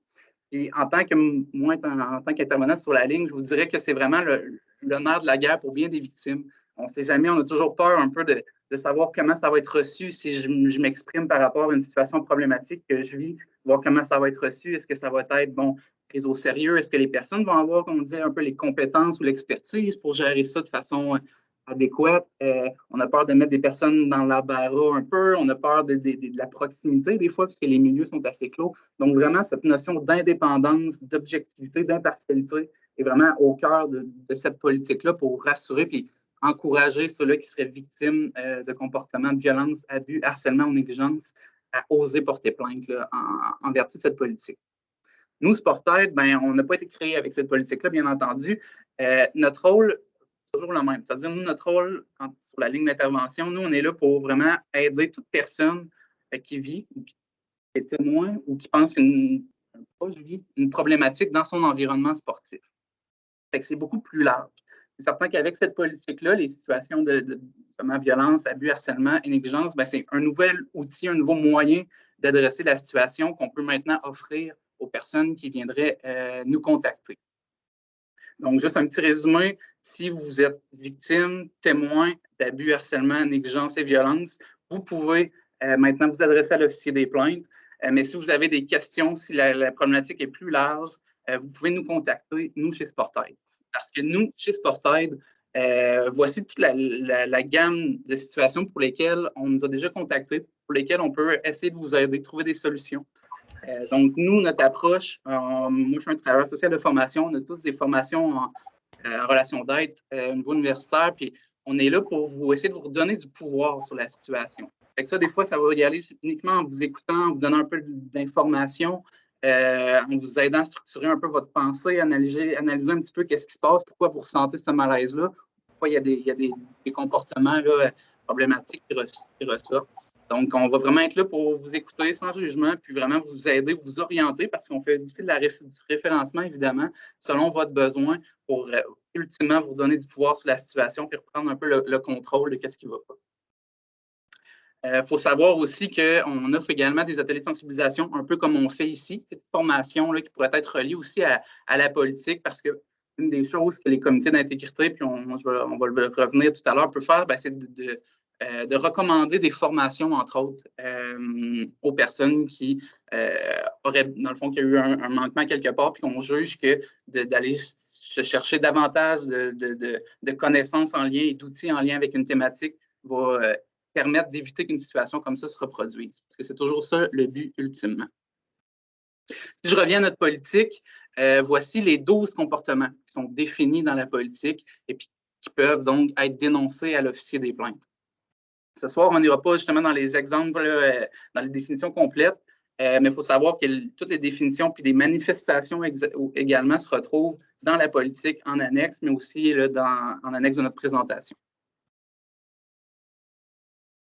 Et en tant que moi, en tant qu'intervenant sur la ligne, je vous dirais que c'est vraiment le nerf de la guerre pour bien des victimes. On ne sait jamais, on a toujours peur un peu de savoir comment ça va être reçu si je m'exprime par rapport à une situation problématique que je vis, voir comment ça va être reçu. Est-ce que ça va être pris au sérieux? Est-ce que les personnes vont avoir, comme on dit, un peu les compétences ou l'expertise pour gérer ça de façon adéquate? On a peur de mettre des personnes dans l'embarras un peu, on a peur de la proximité des fois, parce que les milieux sont assez clos. Donc, vraiment, cette notion d'indépendance, d'objectivité, d'impartialité est vraiment au cœur de cette politique-là pour rassurer puis encourager ceux-là qui seraient victimes de comportements de violence, abus, harcèlement ou négligence à oser porter plainte là, en vertu de cette politique. Nous, Sportaid, on n'a pas été créés avec cette politique-là, bien entendu. Notre rôle, toujours le même. C'est-à-dire, nous, notre rôle sur la ligne d'intervention, nous, on est là pour vraiment aider toute personne qui vit, ou qui est témoin, ou qui pense qu'une problématique dans son environnement sportif. Fait que c'est beaucoup plus large. C'est certain qu'avec cette politique-là, les situations de violence, abus, harcèlement et négligence, c'est un nouvel outil, un nouveau moyen d'adresser la situation qu'on peut maintenant offrir aux personnes qui viendraient nous contacter. Donc, juste un petit résumé, si vous êtes victime, témoin d'abus, harcèlement, négligence et violence, vous pouvez maintenant vous adresser à l'officier des plaintes. Mais si vous avez des questions, si la problématique est plus large, vous pouvez nous contacter, nous, chez Sportaid. Parce que nous, chez Sportaid, voici toute la gamme de situations pour lesquelles on nous a déjà contactés, pour lesquelles on peut essayer de vous aider, trouver des solutions. Donc, nous, notre approche, moi, je suis un travailleur social de formation, on a tous des formations en relation d'aide au niveau universitaire, puis on est là pour essayer de vous redonner du pouvoir sur la situation. Fait que ça, des fois, ça va y aller uniquement en vous écoutant, en vous donnant un peu d'informations, en vous aidant à structurer un peu votre pensée, analyser un petit peu qu'est-ce qui se passe, pourquoi vous ressentez ce malaise-là, pourquoi il y a des comportements là, problématiques qui ressortent. Donc, on va vraiment être là pour vous écouter sans jugement, puis vraiment vous aider, vous orienter, parce qu'on fait aussi du référencement, évidemment, selon votre besoin, pour ultimement vous donner du pouvoir sur la situation, puis reprendre un peu le contrôle de ce qui ne va pas. Il faut savoir aussi qu'on offre également des ateliers de sensibilisation, un peu comme on fait ici, des formations là, qui pourraient être reliées aussi à la politique, parce que une des choses que les comités d'intégrité, puis on va revenir tout à l'heure, peut faire, c'est de recommander des formations, entre autres, aux personnes qui auraient, dans le fond, qu'il y a eu un manquement quelque part, puis qu'on juge que d'aller se chercher davantage de connaissances en lien et d'outils en lien avec une thématique va permettre d'éviter qu'une situation comme ça se reproduise. Parce que c'est toujours ça le but ultimement. Si je reviens à notre politique, voici les 12 comportements qui sont définis dans la politique et puis qui peuvent donc être dénoncés à l'officier des plaintes. Ce soir, on n'ira pas justement dans les exemples, dans les définitions complètes, mais il faut savoir que toutes les définitions puis des manifestations également se retrouvent dans la politique en annexe, mais aussi là, en annexe de notre présentation.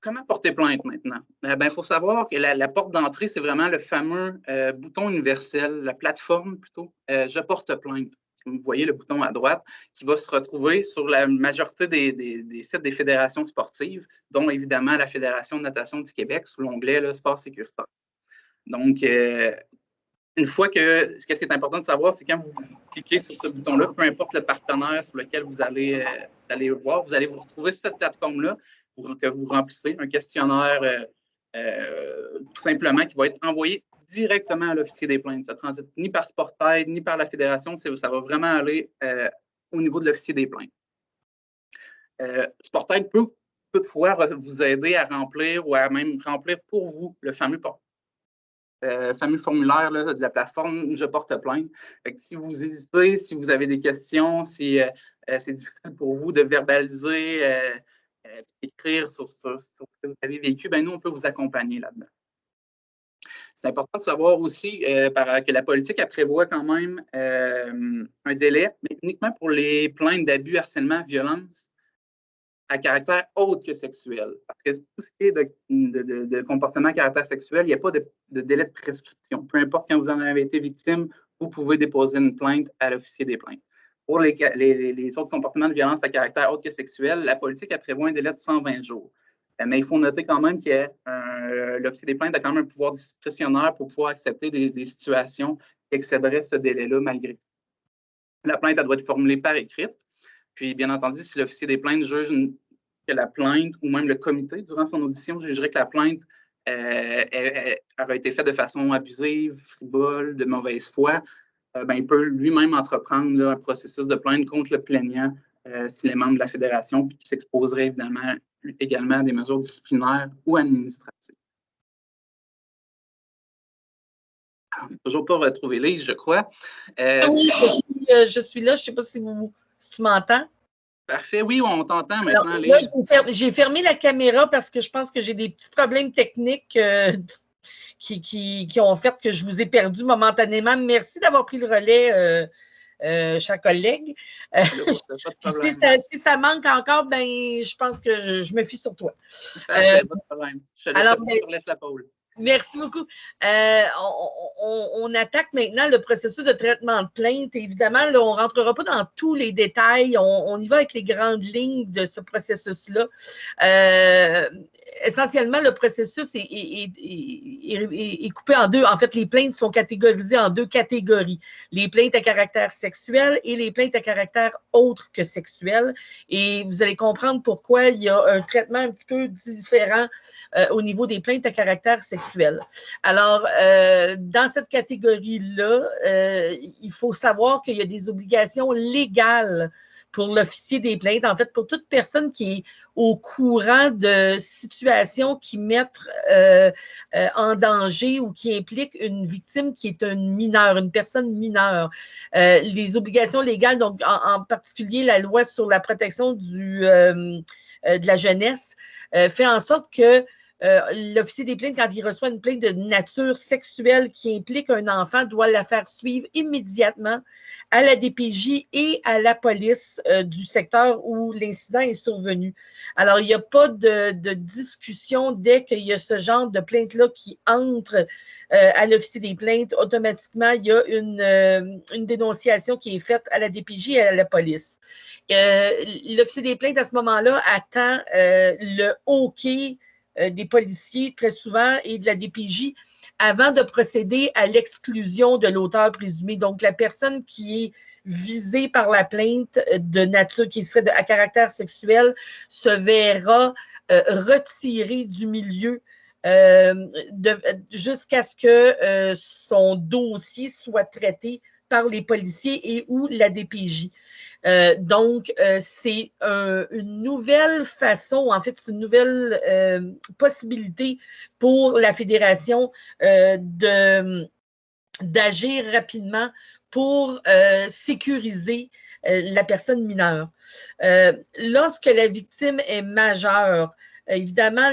Comment porter plainte maintenant? Il faut savoir que la porte d'entrée, c'est vraiment le fameux bouton universel, la plateforme plutôt, je porte plainte. Vous voyez le bouton à droite qui va se retrouver sur la majorité des sites des fédérations sportives, dont évidemment la Fédération de natation du Québec sous l'onglet sport sécuritaire. Donc, une fois que ce qui est important de savoir, c'est quand vous cliquez sur ce bouton-là, peu importe le partenaire sur lequel vous allez voir, vous allez vous retrouver sur cette plateforme-là. que vous remplissez, un questionnaire tout simplement qui va être envoyé directement à l'officier des plaintes. Ça ne transite ni par Sportaid, ni par la Fédération, ça va vraiment aller au niveau de l'officier des plaintes. Sportaid peut toutefois vous aider à remplir ou à même remplir pour vous le fameux formulaire là, de la plateforme Je porte plainte. Si vous hésitez, si vous avez des questions, si c'est difficile pour vous de verbaliser, écrire sur ce que vous avez vécu, ben nous, on peut vous accompagner là-dedans. C'est important de savoir aussi que la politique elle prévoit quand même un délai, mais uniquement pour les plaintes d'abus, harcèlement, violence à caractère autre que sexuel. Parce que tout ce qui est de comportement à caractère sexuel, il n'y a pas de délai de prescription. Peu importe quand vous en avez été victime, vous pouvez déposer une plainte à l'officier des plaintes. Pour les autres comportements de violence à caractère autre que sexuel, la politique elle prévoit un délai de 120 jours. Mais il faut noter quand même que l'officier des plaintes a quand même un pouvoir discrétionnaire pour pouvoir accepter des situations qui excéderaient ce délai-là malgré tout. La plainte elle doit être formulée par écrit. Puis, bien entendu, si l'officier des plaintes juge que la plainte ou même le comité, durant son audition, jugerait que la plainte aurait été faite de façon abusive, frivole, de mauvaise foi, il peut lui-même entreprendre là, un processus de plainte contre le plaignant s'il est membre de la fédération, puis qui s'exposerait également à des mesures disciplinaires ou administratives. Alors, toujours pas retrouvé Lise, je crois. Oui, je suis là. Je ne sais pas si tu m'entends. Parfait, oui, on t'entend maintenant. Alors, là, j'ai fermé la caméra parce que je pense que j'ai des petits problèmes techniques qui ont fait que je vous ai perdu momentanément. Merci d'avoir pris le relais, chers collègues. Si ça manque encore, ben, je pense que je me fie sur toi. Pas de problème. Je te laisse la pause. Merci beaucoup. On attaque maintenant le processus de traitement de plainte. Évidemment, là, on ne rentrera pas dans tous les détails. On y va avec les grandes lignes de ce processus-là. Essentiellement, le processus est coupé en deux. En fait, les plaintes sont catégorisées en deux catégories. Les plaintes à caractère sexuel et les plaintes à caractère autre que sexuel. Et vous allez comprendre pourquoi il y a un traitement un petit peu différent au niveau des plaintes à caractère sexuel. Alors, dans cette catégorie-là, il faut savoir qu'il y a des obligations légales pour l'officier des plaintes, en fait, pour toute personne qui est au courant de situations qui mettent en danger ou qui impliquent une victime qui est une personne mineure. Les obligations légales, donc en particulier la loi sur la protection de la jeunesse, fait en sorte que l'officier des plaintes, quand il reçoit une plainte de nature sexuelle qui implique un enfant, doit la faire suivre immédiatement à la DPJ et à la police du secteur où l'incident est survenu. Alors, il n'y a pas de discussion dès qu'il y a ce genre de plainte-là qui entre à l'officier des plaintes. Automatiquement, il y a une dénonciation qui est faite à la DPJ et à la police. L'officier des plaintes, à ce moment-là, attend le OK des policiers, très souvent, et de la DPJ, avant de procéder à l'exclusion de l'auteur présumé. Donc, la personne qui est visée par la plainte de nature, qui serait à caractère sexuel, se verra retirée du milieu jusqu'à ce que son dossier soit traité par les policiers et ou la DPJ. Donc, c'est une nouvelle façon, en fait, c'est une nouvelle possibilité pour la fédération d'agir rapidement pour sécuriser la personne mineure. Lorsque la victime est majeure, évidemment,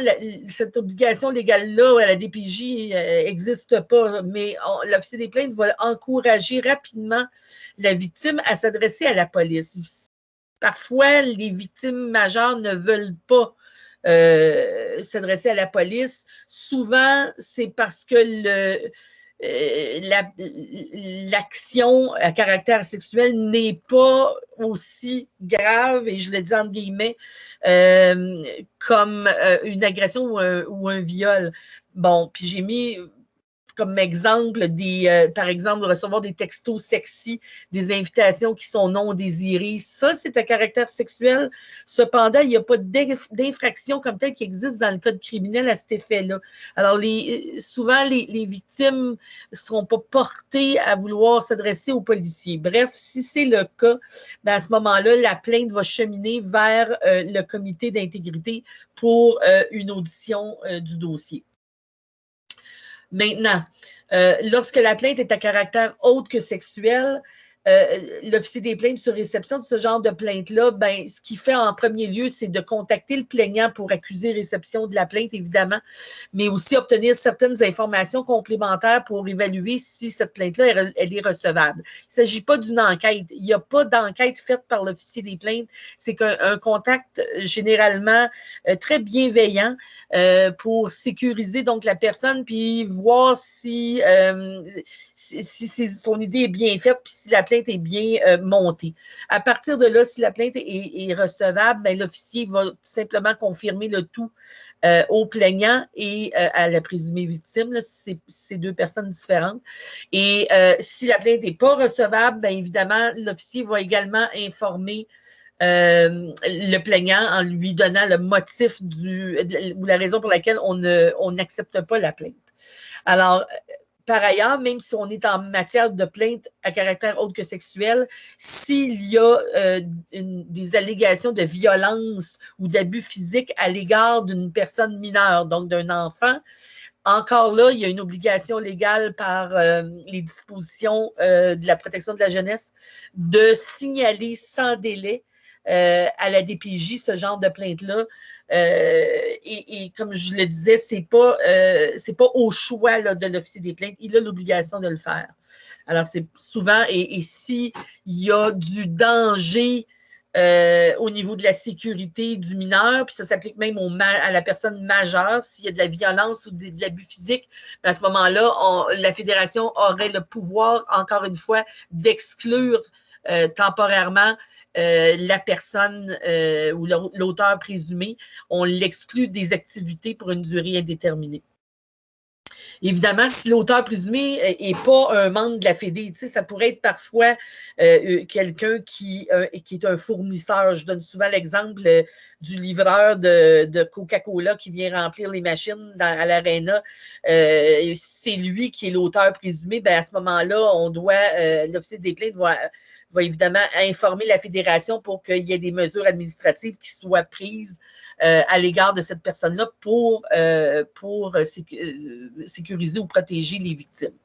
cette obligation légale-là à la DPJ n'existe pas, mais l'officier des plaintes va encourager rapidement la victime à s'adresser à la police. Parfois, les victimes majeures ne veulent pas s'adresser à la police. Souvent, c'est parce que l'action à caractère sexuel n'est pas aussi grave, et je le dis entre guillemets, comme une agression ou un viol. Bon, puis j'ai mis comme exemple, par exemple, recevoir des textos sexy, des invitations qui sont non désirées. Ça, c'est un caractère sexuel. Cependant, il n'y a pas d'infraction comme telle qui existe dans le code criminel à cet effet-là. Alors, souvent, les victimes ne seront pas portées à vouloir s'adresser aux policiers. Bref, si c'est le cas, à ce moment-là, la plainte va cheminer vers le comité d'intégrité pour une audition du dossier. Maintenant, lorsque la plainte est à caractère autre que sexuel, l'officier des plaintes sur réception de ce genre de plainte-là, ben, ce qu'il fait en premier lieu, c'est de contacter le plaignant pour accuser réception de la plainte, évidemment, mais aussi obtenir certaines informations complémentaires pour évaluer si cette plainte-là, elle est recevable. Il ne s'agit pas d'une enquête. Il n'y a pas d'enquête faite par l'officier des plaintes. C'est qu'un contact généralement très bienveillant pour sécuriser donc la personne, puis voir si son idée est bien faite, puis si la plainte est bien montée. À partir de là, si la plainte est recevable, ben, l'officier va simplement confirmer le tout au plaignant et à la présumée victime. C'est deux personnes différentes. Et si la plainte n'est pas recevable, bien évidemment, l'officier va également informer le plaignant en lui donnant le motif ou la raison pour laquelle on n'accepte pas la plainte. Alors, par ailleurs, même si on est en matière de plainte à caractère autre que sexuel, s'il y a des allégations de violence ou d'abus physiques à l'égard d'une personne mineure, donc d'un enfant, encore là, il y a une obligation légale par les dispositions de la protection de la jeunesse de signaler sans délai à la DPJ ce genre de plainte-là. Et comme je le disais, c'est pas au choix là, de l'officier des plaintes. Il a l'obligation de le faire. Alors, c'est souvent, et s'il y a du danger au niveau de la sécurité du mineur, puis ça s'applique même à la personne majeure, s'il y a de la violence ou de l'abus physique, à ce moment-là, la Fédération aurait le pouvoir, encore une fois, d'exclure temporairement la personne ou l'auteur présumé. On l'exclut des activités pour une durée indéterminée. Évidemment, si l'auteur présumé n'est pas un membre de la Fédé, ça pourrait être parfois quelqu'un qui est un fournisseur. Je donne souvent l'exemple du livreur de Coca-Cola qui vient remplir les machines à l'aréna. C'est lui qui est l'auteur présumé. Ben, à ce moment-là, l'officier des plaintes va évidemment informer la Fédération pour qu'il y ait des mesures administratives qui soient prises à l'égard de cette personne-là pour sécuriser ou protéger les victimes.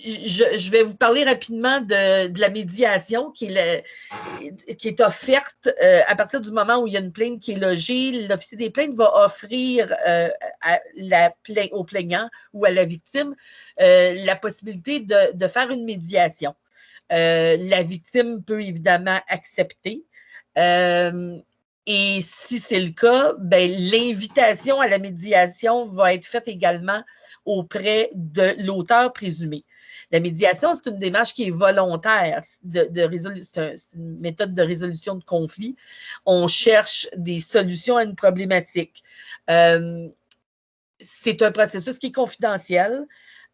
Je vais vous parler rapidement de la médiation qui est offerte à partir du moment où il y a une plainte qui est logée. L'officier des plaintes va offrir au plaignant ou à la victime la possibilité de faire une médiation. La victime peut évidemment accepter. Et si c'est le cas, ben, l'invitation à la médiation va être faite également auprès de l'auteur présumé. La médiation, c'est une démarche qui est volontaire, c'est une méthode de résolution de conflit. On cherche des solutions à une problématique. C'est un processus qui est confidentiel.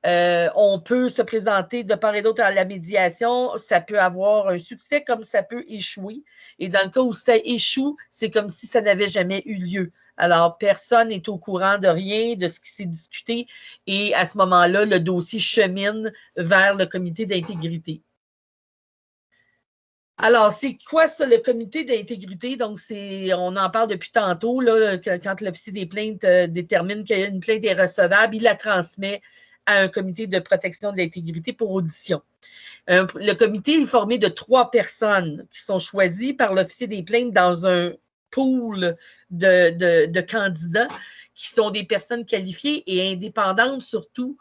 On peut se présenter de part et d'autre à la médiation. Ça peut avoir un succès comme ça peut échouer. Et dans le cas où ça échoue, c'est comme si ça n'avait jamais eu lieu. Alors, personne n'est au courant de rien, de ce qui s'est discuté. Et à ce moment-là, le dossier chemine vers le comité d'intégrité. Alors, c'est quoi ça, le comité d'intégrité? Donc, on en parle depuis tantôt, là, quand l'officier des plaintes détermine qu'une plainte est recevable, il la transmet à un comité de protection de l'intégrité pour audition. Le comité est formé de 3 personnes qui sont choisies par l'officier des plaintes dans un pool de candidats qui sont des personnes qualifiées et indépendantes surtout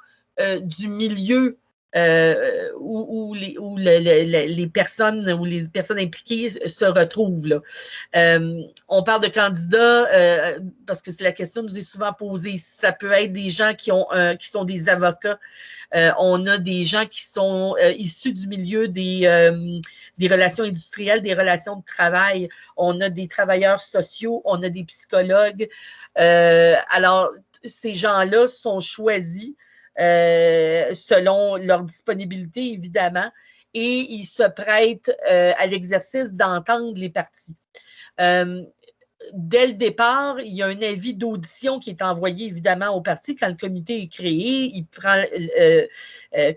du milieu où les personnes impliquées se retrouvent. Là. On parle de candidats parce que la question nous est souvent posée. Ça peut être des gens qui sont des avocats. On a des gens qui sont issus du milieu des relations industrielles, des relations de travail. On a des travailleurs sociaux, on a des psychologues. Alors, ces gens-là sont choisis selon leur disponibilité, évidemment, et ils se prêtent à l'exercice d'entendre les parties. Dès le départ, il y a un avis d'audition qui est envoyé évidemment au parti quand le comité est créé. Il prend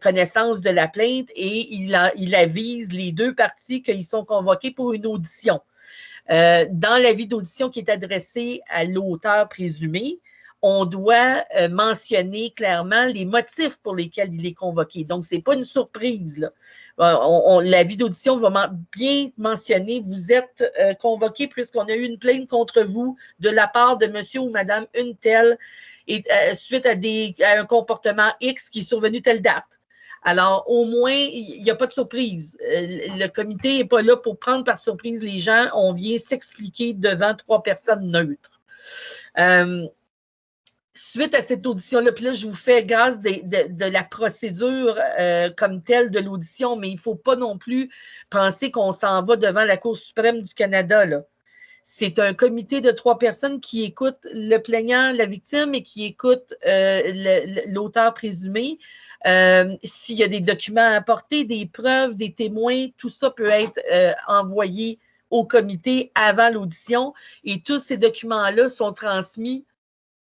connaissance de la plainte et il avise les deux parties qu'ils sont convoqués pour une audition. Dans l'avis d'audition qui est adressé à l'auteur présumé, on doit mentionner clairement les motifs pour lesquels il est convoqué. Donc, ce n'est pas une surprise, là. L'avis d'audition va bien mentionner, vous êtes convoqué puisqu'on a eu une plainte contre vous de la part de monsieur ou madame une telle, et suite à un comportement X qui est survenu telle date. Alors, au moins, il n'y a pas de surprise. Le comité n'est pas là pour prendre par surprise les gens. On vient s'expliquer devant 3 personnes neutres. Suite à cette audition-là, puis là, je vous fais grâce de la procédure comme telle de l'audition, mais il ne faut pas non plus penser qu'on s'en va devant la Cour suprême du Canada, là. C'est un comité de 3 personnes qui écoute le plaignant, la victime, et qui écoute l'auteur présumé. S'il y a des documents à apporter, des preuves, des témoins, tout ça peut être envoyé au comité avant l'audition. Et tous ces documents-là sont transmis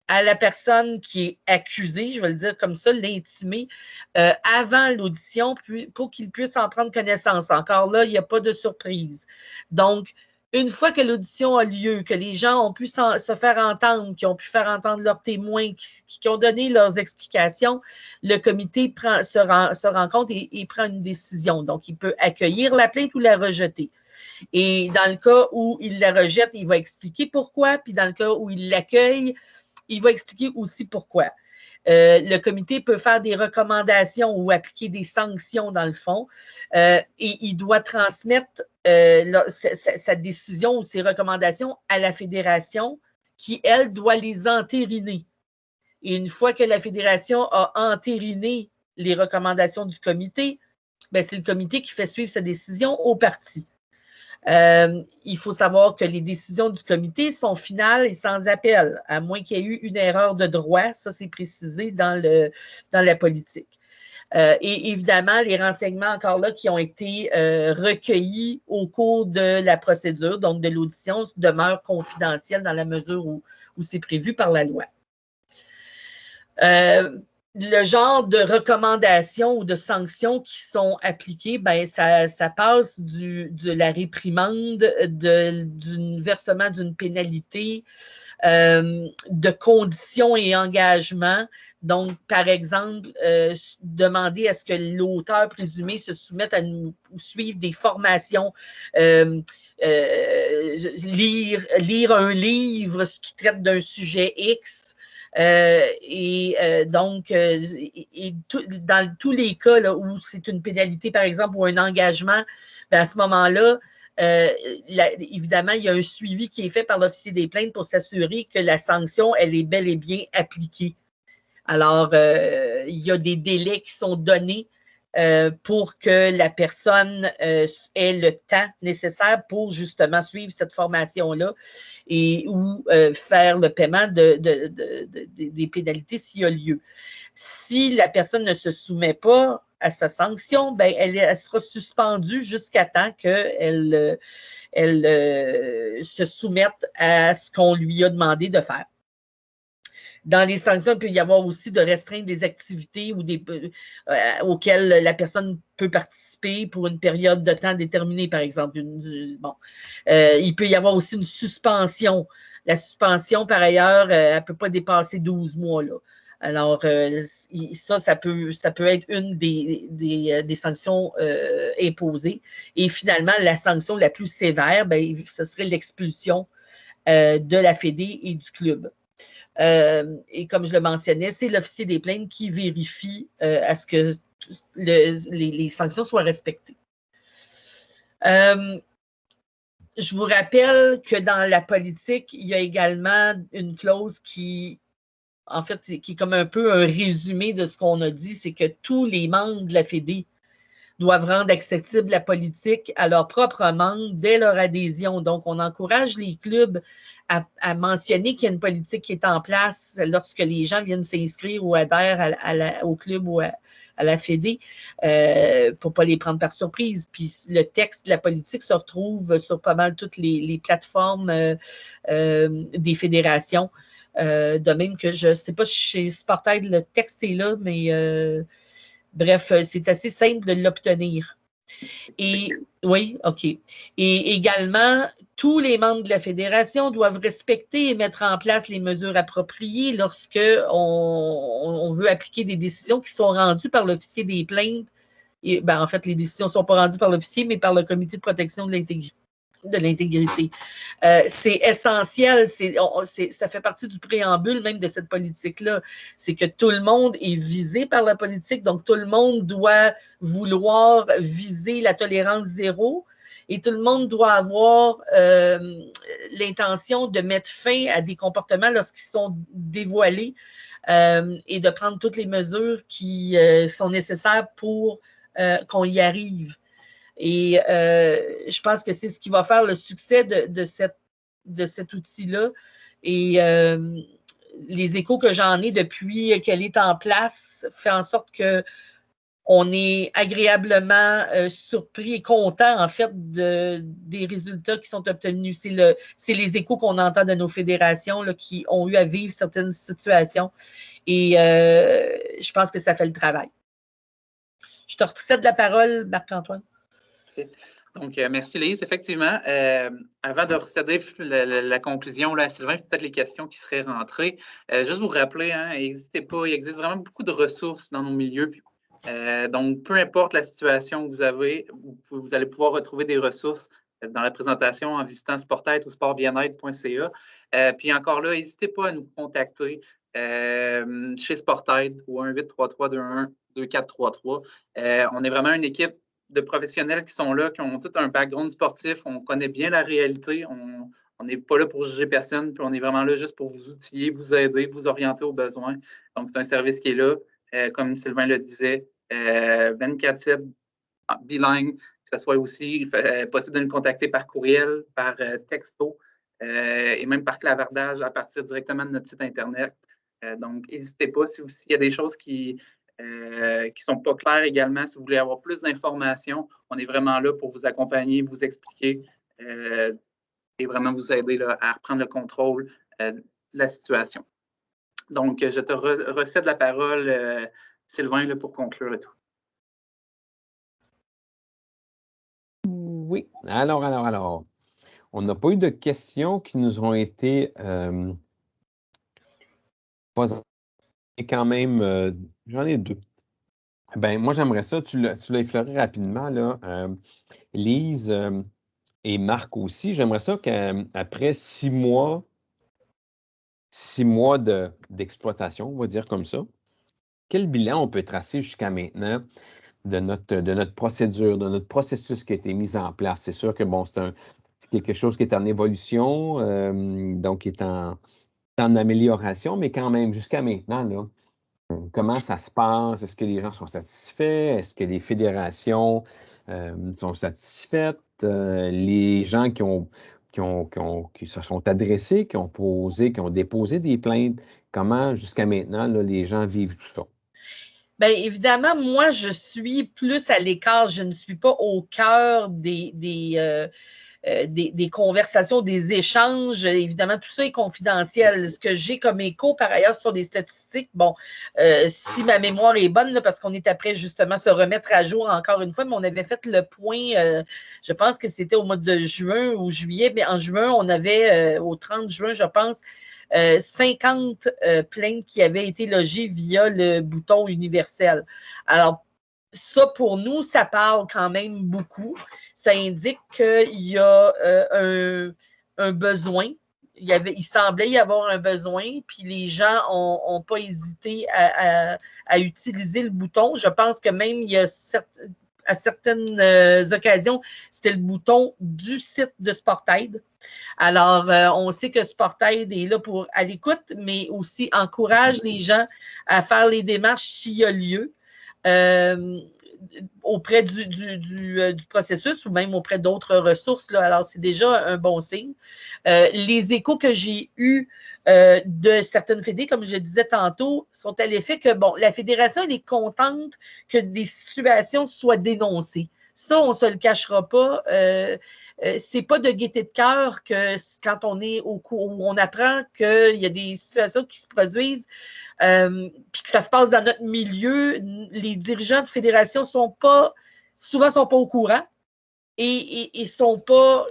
à la personne qui est accusée, je vais le dire comme ça, l'intimé, avant l'audition pour qu'il puisse en prendre connaissance. Encore là, il n'y a pas de surprise. Donc, une fois que l'audition a lieu, que les gens ont pu se faire entendre, qui ont pu faire entendre leurs témoins, qui ont donné leurs explications, le comité se rend compte et prend une décision. Donc, il peut accueillir la plainte ou la rejeter. Et dans le cas où il la rejette, il va expliquer pourquoi. Puis dans le cas où il l'accueille, il va expliquer aussi pourquoi. Le comité peut faire des recommandations ou appliquer des sanctions dans le fond et il doit transmettre sa décision ou ses recommandations à la fédération qui, elle, doit les entériner. Et une fois que la fédération a entériné les recommandations du comité, ben, c'est le comité qui fait suivre sa décision au parti. Il faut savoir que les décisions du comité sont finales et sans appel, à moins qu'il y ait eu une erreur de droit. Ça, c'est précisé dans la politique. Et évidemment, les renseignements encore là qui ont été recueillis au cours de la procédure, donc de l'audition, demeurent confidentiels dans la mesure où c'est prévu par la loi. Le genre de recommandations ou de sanctions qui sont appliquées, ben ça passe de la réprimande, du versement d'une pénalité, de conditions et engagements. Donc, par exemple, demander à ce que l'auteur présumé se soumette à nous suivre des formations, lire un livre qui traite d'un sujet X. Donc, dans tous les cas là, où c'est une pénalité, par exemple, ou un engagement, ben à ce moment-là, évidemment, il y a un suivi qui est fait par l'officier des plaintes pour s'assurer que la sanction, elle est bel et bien appliquée. Alors, il y a des délais qui sont donnés pour que la personne ait le temps nécessaire pour justement suivre cette formation-là ou faire le paiement des pénalités s'il y a lieu. Si la personne ne se soumet pas à sa sanction, ben, elle sera suspendue jusqu'à temps qu'elle se soumette à ce qu'on lui a demandé de faire. Dans les sanctions, il peut y avoir aussi de restreindre des activités auxquelles la personne peut participer pour une période de temps déterminée, par exemple. Il peut y avoir aussi une suspension. La suspension, par ailleurs, elle ne peut pas dépasser 12 mois. Là. Alors, ça peut être une des sanctions imposées. Et finalement, la sanction la plus sévère, ben, ce serait l'expulsion de la Fédé et du club. Et comme je le mentionnais, c'est l'officier des plaintes qui vérifie à ce que les sanctions soient respectées. Je vous rappelle que dans la politique, il y a également une clause qui est comme un peu un résumé de ce qu'on a dit, c'est que tous les membres de la Fédé doivent rendre accessible la politique à leurs propres membres dès leur adhésion. Donc, on encourage les clubs à mentionner qu'il y a une politique qui est en place lorsque les gens viennent s'inscrire ou adhèrent au club ou à la Fédé pour ne pas les prendre par surprise. Puis le texte de la politique se retrouve sur pas mal toutes les plateformes des fédérations. De même que je ne sais pas si chez Sportaid le texte est là, mais bref, c'est assez simple de l'obtenir. Et oui, OK. Et également, tous les membres de la fédération doivent respecter et mettre en place les mesures appropriées lorsque on veut appliquer des décisions qui sont rendues par l'officier des plaintes. Et, ben, en fait, les décisions ne sont pas rendues par l'officier, mais par le comité de protection de l'intégrité. C'est essentiel, ça fait partie du préambule même de cette politique-là. C'est que tout le monde est visé par la politique, donc tout le monde doit vouloir viser la tolérance zéro et tout le monde doit avoir l'intention de mettre fin à des comportements lorsqu'ils sont dévoilés et de prendre toutes les mesures qui sont nécessaires pour qu'on y arrive. Et je pense que c'est ce qui va faire le succès de cet outil-là. Et les échos que j'en ai depuis qu'elle est en place fait en sorte qu'on est agréablement surpris et content, en fait, des résultats qui sont obtenus. C'est les échos qu'on entend de nos fédérations là, qui ont eu à vivre certaines situations. Et je pense que ça fait le travail. Je te recède la parole, Marc-Antoine. Donc, merci Lise. Effectivement, avant de recéder la conclusion là, à Sylvain, peut-être les questions qui seraient rentrées, juste vous rappeler, n'hésitez pas, il existe vraiment beaucoup de ressources dans nos milieux. Donc, peu importe la situation que vous avez, vous allez pouvoir retrouver des ressources dans la présentation en visitant Sportaid ou sportbienêtre.ca. Puis encore là, n'hésitez pas à nous contacter chez Sportaid ou 1-833-21-2433. On est vraiment une équipe de professionnels qui sont là, qui ont tout un background sportif. On connaît bien la réalité. On n'est pas là pour juger personne, puis on est vraiment là juste pour vous outiller, vous aider, vous orienter aux besoins. Donc, c'est un service qui est là, comme Sylvain le disait, 24/7, bilingue, que ce soit aussi possible de nous contacter par courriel, par texto et même par clavardage à partir directement de notre site Internet. Donc, n'hésitez pas s'il y a des choses qui ne sont pas claires également. Si vous voulez avoir plus d'informations, on est vraiment là pour vous accompagner, vous expliquer et vraiment vous aider là, à reprendre le contrôle de la situation. Donc, je te recède la parole, Sylvain, là, pour conclure le tout. Oui. Alors. On n'a pas eu de questions qui nous ont été posées quand même. J'en ai deux. Ben, moi, j'aimerais ça, tu l'as effleuré rapidement, là. Lise et Marc aussi, j'aimerais ça qu'après 6 mois d'exploitation, on va dire comme ça, quel bilan on peut tracer jusqu'à maintenant de notre procédure, de notre processus qui a été mis en place? C'est sûr que, bon, c'est quelque chose qui est en évolution, donc qui est en amélioration, mais quand même, jusqu'à maintenant, là, comment ça se passe? Est-ce que les gens sont satisfaits? Est-ce que les fédérations sont satisfaites? Les gens qui se sont adressés, qui ont déposé des plaintes, comment, jusqu'à maintenant, là, les gens vivent tout ça? Bien, évidemment, moi, je suis plus à l'écart. Je ne suis pas au cœur des conversations, des échanges. Évidemment, tout ça est confidentiel. Ce que j'ai comme écho, par ailleurs, sur des statistiques, bon, si ma mémoire est bonne, là, parce qu'on est après justement se remettre à jour encore une fois, mais on avait fait le point, je pense que c'était au mois de juin ou juillet, mais en juin, on avait, au 30 juin, je pense, 50 plaintes qui avaient été logées via le bouton universel. Alors, ça, pour nous, ça parle quand même beaucoup. Ça indique qu'il y a un besoin. Il semblait y avoir un besoin, puis les gens n'ont pas hésité à utiliser le bouton. Je pense que même il y a à certaines occasions, c'était le bouton du site de Sportaid. Alors, on sait que Sportaid est là pour à l'écoute, mais aussi encourage les gens à faire les démarches s'il y a lieu. auprès du processus ou même auprès d'autres ressources. Là. Alors, c'est déjà un bon signe. Les échos que j'ai eus de certaines fédés, comme je le disais tantôt, sont à l'effet que, bon, la fédération, elle est contente que des situations soient dénoncées. Ça, on ne se le cachera pas. C'est pas de gaieté de cœur que quand on est au cours, où on apprend qu'il y a des situations qui se produisent, puis que ça se passe dans notre milieu, les dirigeants de fédération souvent sont pas au courant et ils sont pas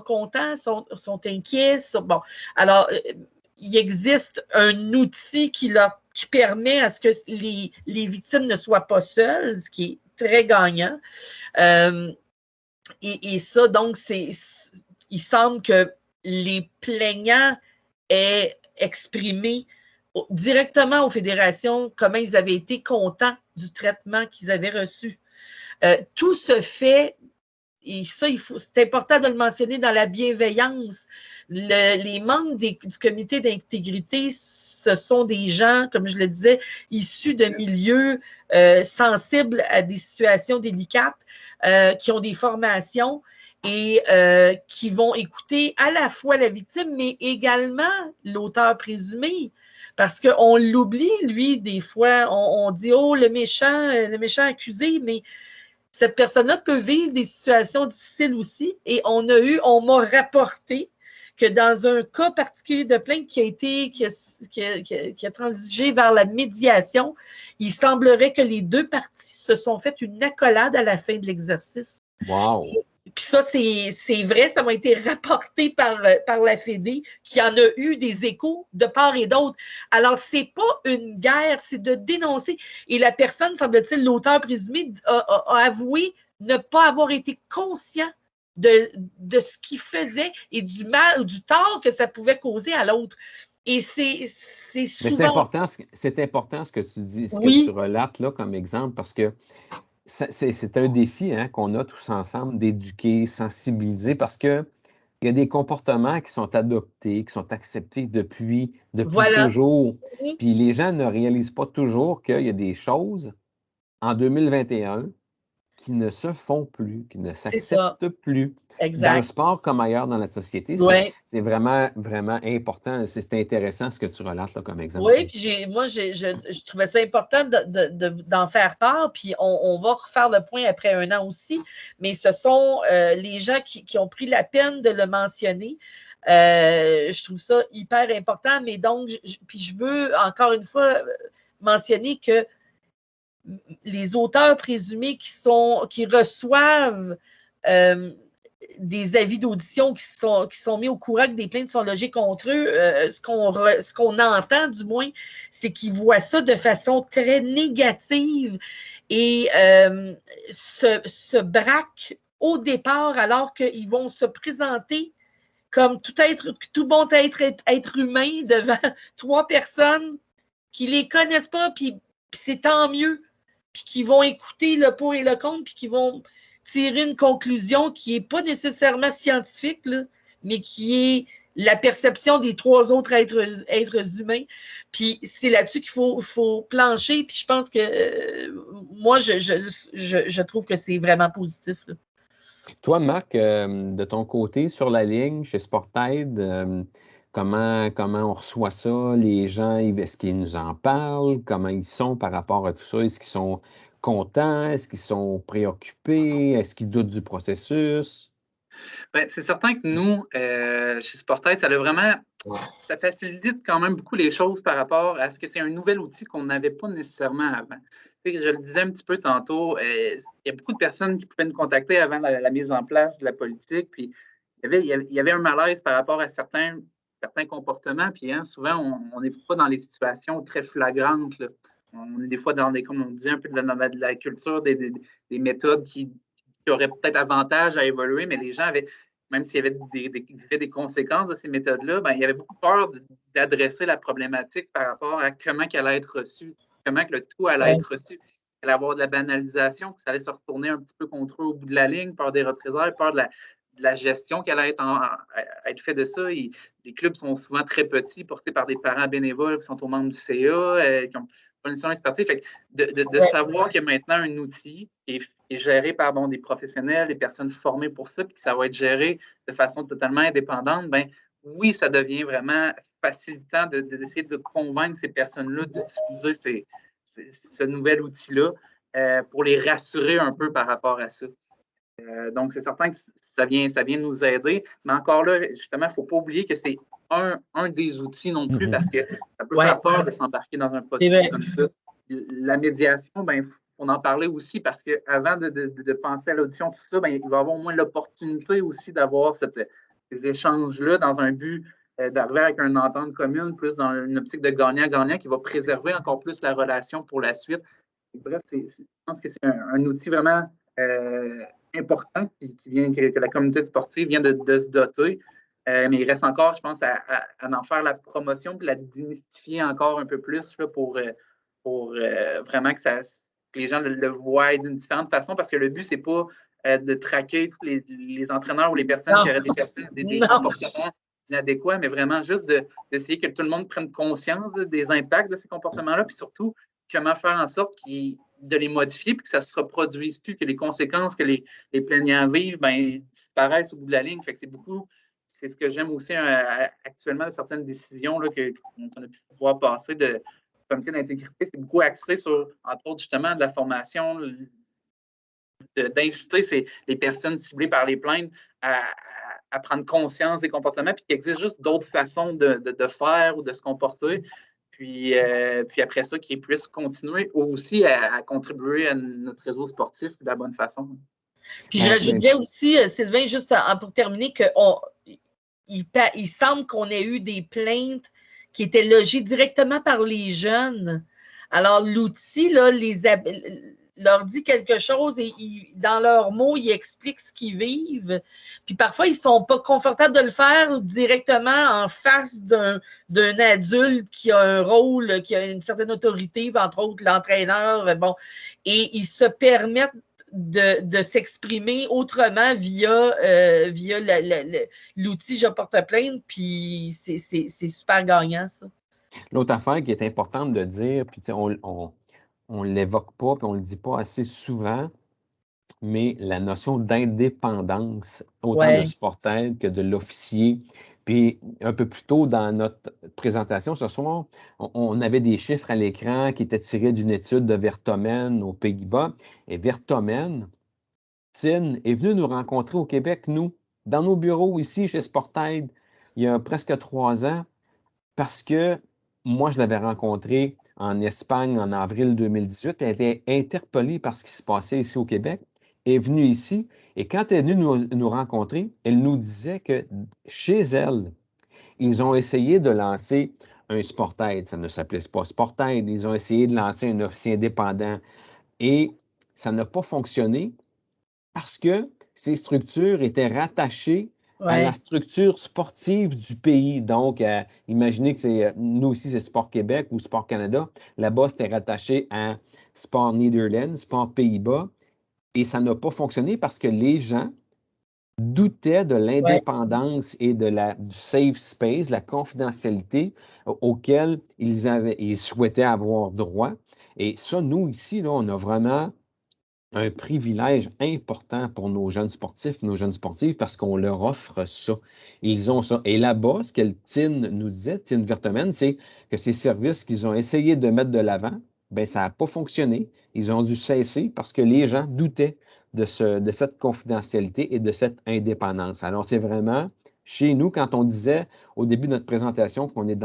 contents, sont inquiets. Bon, alors, il existe un outil qui permet à ce que les victimes ne soient pas seules, ce qui est très gagnant. Et ça, donc, il semble que les plaignants aient exprimé directement aux fédérations comment ils avaient été contents du traitement qu'ils avaient reçu. Tout se fait, et ça, c'est important de le mentionner, dans la bienveillance. Les membres du comité d'intégrité, ce sont des gens, comme je le disais, issus de milieux sensibles à des situations délicates, qui ont des formations et qui vont écouter à la fois la victime, mais également l'auteur présumé. Parce qu'on l'oublie, lui, des fois, on dit « Oh, le méchant accusé », mais cette personne-là peut vivre des situations difficiles aussi. Et on m'a rapporté que dans un cas particulier de plainte qui a transigé vers la médiation, il semblerait que les deux parties se sont fait une accolade à la fin de l'exercice. Wow! Puis ça, c'est vrai, ça m'a été rapporté par la Fédé, qui en a eu des échos de part et d'autre. Alors, c'est pas une guerre, c'est de dénoncer. Et la personne, semble-t-il, l'auteur présumé, a avoué ne pas avoir été conscient de ce qu'il faisait et du mal ou du tort que ça pouvait causer à l'autre. Et c'est souvent... Mais c'est important ce que tu dis, ce Oui. que tu relates là comme exemple, parce que c'est un défi qu'on a tous ensemble d'éduquer, sensibiliser, parce qu'il y a des comportements qui sont adoptés, qui sont acceptés depuis Voilà. toujours. Puis les gens ne réalisent pas toujours qu'il y a des choses en 2021 qui ne se font plus, qui ne s'acceptent plus. Exact. Dans le sport comme ailleurs dans la société, c'est vraiment, vraiment important. C'est intéressant ce que tu relates là, comme exemple. Oui, puis moi, je trouvais ça important d'en faire part, puis on va refaire le point après 1 an aussi, mais ce sont les gens qui ont pris la peine de le mentionner. Je trouve ça hyper important, mais donc, puis je veux encore une fois mentionner que les auteurs présumés qui reçoivent des avis d'audition qui sont mis au courant que des plaintes sont logées contre eux, ce qu'on entend du moins, c'est qu'ils voient ça de façon très négative et se braquent au départ alors qu'ils vont se présenter comme tout bon être humain devant 3 personnes qui ne les connaissent pas, puis c'est tant mieux, puis qui vont écouter le pour et le contre, puis qui vont tirer une conclusion qui n'est pas nécessairement scientifique, là, mais qui est la perception des 3 autres êtres humains. Puis c'est là-dessus qu'il faut plancher, puis je pense que moi, je trouve que c'est vraiment positif, là. Toi, Marc, de ton côté, sur la ligne, chez Sportaid, comment on reçoit ça? Les gens, est-ce qu'ils nous en parlent? Comment ils sont par rapport à tout ça? Est-ce qu'ils sont contents? Est-ce qu'ils sont préoccupés? Est-ce qu'ils doutent du processus? Bien, c'est certain que nous, chez Sportaid, ça facilite quand même beaucoup les choses par rapport à ce que c'est un nouvel outil qu'on n'avait pas nécessairement avant. Je le disais un petit peu tantôt, il y a beaucoup de personnes qui pouvaient nous contacter avant la mise en place de la politique, puis il y avait un malaise par rapport à certains comportements, puis souvent, on n'est pas dans les situations très flagrantes, là. On est des fois comme on dit, un peu dans la culture des méthodes qui auraient peut-être avantage à évoluer, mais les gens avaient, même s'il y avait des conséquences de ces méthodes-là, il y avait beaucoup peur d'adresser la problématique par rapport à comment elle allait être reçue, comment que le tout allait être reçu. Il allait avoir de la banalisation, que ça allait se retourner un petit peu contre eux au bout de la ligne, peur des représailles, peur de la gestion qui allait être faite de ça. Les clubs sont souvent très petits, portés par des parents bénévoles qui sont aux membres du CA, qui ont conditions sportives. Fait que de savoir qu'il y a maintenant un outil qui est géré par des professionnels, des personnes formées pour ça, puis que ça va être géré de façon totalement indépendante, ben oui, ça devient vraiment facilitant d'essayer de convaincre ces personnes-là d'utiliser ce nouvel outil-là pour les rassurer un peu par rapport à ça. Donc, c'est certain que ça vient nous aider, mais encore là, justement, il ne faut pas oublier que c'est un des outils non plus, parce que ça peut faire peur de s'embarquer dans un processus comme ça. La médiation, ben, on en parlait aussi, parce qu'avant de penser à l'audition, tout ça, ben, il va y avoir au moins l'opportunité aussi d'avoir ces échanges-là dans un but d'arriver avec une entente commune, plus dans une optique de gagnant-gagnant qui va préserver encore plus la relation pour la suite. Et bref, je pense que c'est un outil vraiment important que la communauté sportive vient de se doter. Mais il reste encore, je pense, à en faire la promotion et la démystifier encore un peu plus là, pour vraiment que les gens le voient d'une différente façon, parce que le but, c'est pas de traquer tous les entraîneurs ou les personnes qui auraient des comportements inadéquats, mais vraiment juste d'essayer que tout le monde prenne conscience des impacts de ces comportements-là, puis surtout, comment faire en sorte de les modifier, puis que ça ne se reproduise plus, que les conséquences que les plaignants vivent disparaissent au bout de la ligne. Fait que c'est ce que j'aime aussi actuellement de certaines décisions qu'on a pu pouvoir passer de comité d'intégrité. C'est beaucoup axé sur, entre autres, justement, de la formation, d'inciter les personnes ciblées par les plaintes à prendre conscience des comportements, puis qu'il existe juste d'autres façons de faire ou de se comporter. Puis après ça, qu'ils puissent continuer aussi à contribuer à notre réseau sportif de la bonne façon. Puis je rajouterais aussi, Sylvain, juste pour terminer, qu'il semble qu'on ait eu des plaintes qui étaient logées directement par les jeunes. Alors, l'outil, là, leur dit quelque chose et dans leurs mots, ils expliquent ce qu'ils vivent. Puis parfois, ils ne sont pas confortables de le faire directement en face d'un adulte qui a un rôle, qui a une certaine autorité, entre autres l'entraîneur. Bon, et ils se permettent de s'exprimer autrement via l'outil Je porte plainte, puis c'est super gagnant, ça. L'autre affaire qui est importante de dire, puis on ne l'évoque pas, puis on ne le dit pas assez souvent, mais la notion d'indépendance, autant de Sportaid que de l'officier. Puis un peu plus tôt dans notre présentation ce soir, on avait des chiffres à l'écran qui étaient tirés d'une étude de Vertomen aux Pays-Bas. Et Vertomen, Tin est venu nous rencontrer au Québec, nous, dans nos bureaux ici chez Sportaid, il y a presque 3 ans, parce que moi, je l'avais rencontré en Espagne en avril 2018, puis elle était interpellée par ce qui se passait ici au Québec. Elle est venue ici, et quand elle est venue nous rencontrer, elle nous disait que chez elle, ils ont essayé de lancer un Sportaid. Ça ne s'appelait pas Sportaid. Ils ont essayé de lancer un officier indépendant. Et ça n'a pas fonctionné parce que ces structures étaient rattachées à la structure sportive du pays. Donc, imaginez que nous aussi, c'est Sport Québec ou Sport Canada. Là-bas, c'était rattaché à Sport Netherlands, Sport Pays-Bas. Et ça n'a pas fonctionné parce que les gens doutaient de l'indépendance et du safe space, la confidentialité auquel ils souhaitaient avoir droit. Et ça, nous, ici, là, on a vraiment un privilège important pour nos jeunes sportifs, nos jeunes sportives, parce qu'on leur offre ça. Ils ont ça. Et là-bas, ce que Tin nous disait, Tin Vertomen, c'est que ces services qu'ils ont essayé de mettre de l'avant, bien, ça n'a pas fonctionné. Ils ont dû cesser parce que les gens doutaient de cette confidentialité et de cette indépendance. Alors, c'est vraiment chez nous, quand on disait au début de notre présentation qu'on est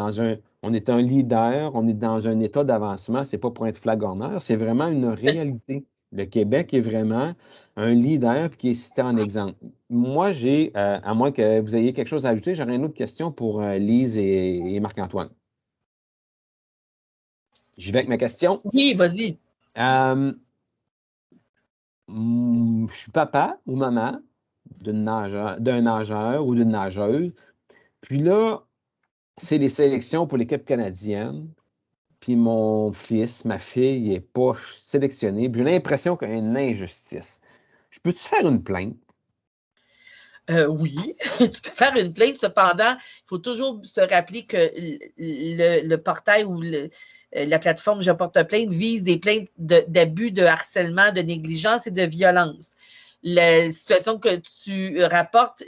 on est un leader, on est dans un état d'avancement, c'est pas pour être flagorneur, c'est vraiment une réalité. Le Québec est vraiment un leader qui est cité en exemple. Moi, à moins que vous ayez quelque chose à ajouter, j'aurais une autre question pour Lise et Marc-Antoine. J'y vais avec ma question. Oui, vas-y. Je suis papa ou maman d'un nageur ou d'une nageuse. Puis là, c'est les sélections pour l'équipe canadienne. Puis mon fils, ma fille n'est pas sélectionnée. J'ai l'impression qu'il y a une injustice. Je peux-tu faire une plainte? Oui, tu peux faire une plainte. Cependant, il faut toujours se rappeler que le portail ou la plateforme Je porte plainte vise des plaintes d'abus, de harcèlement, de négligence et de violence. La situation que tu rapportes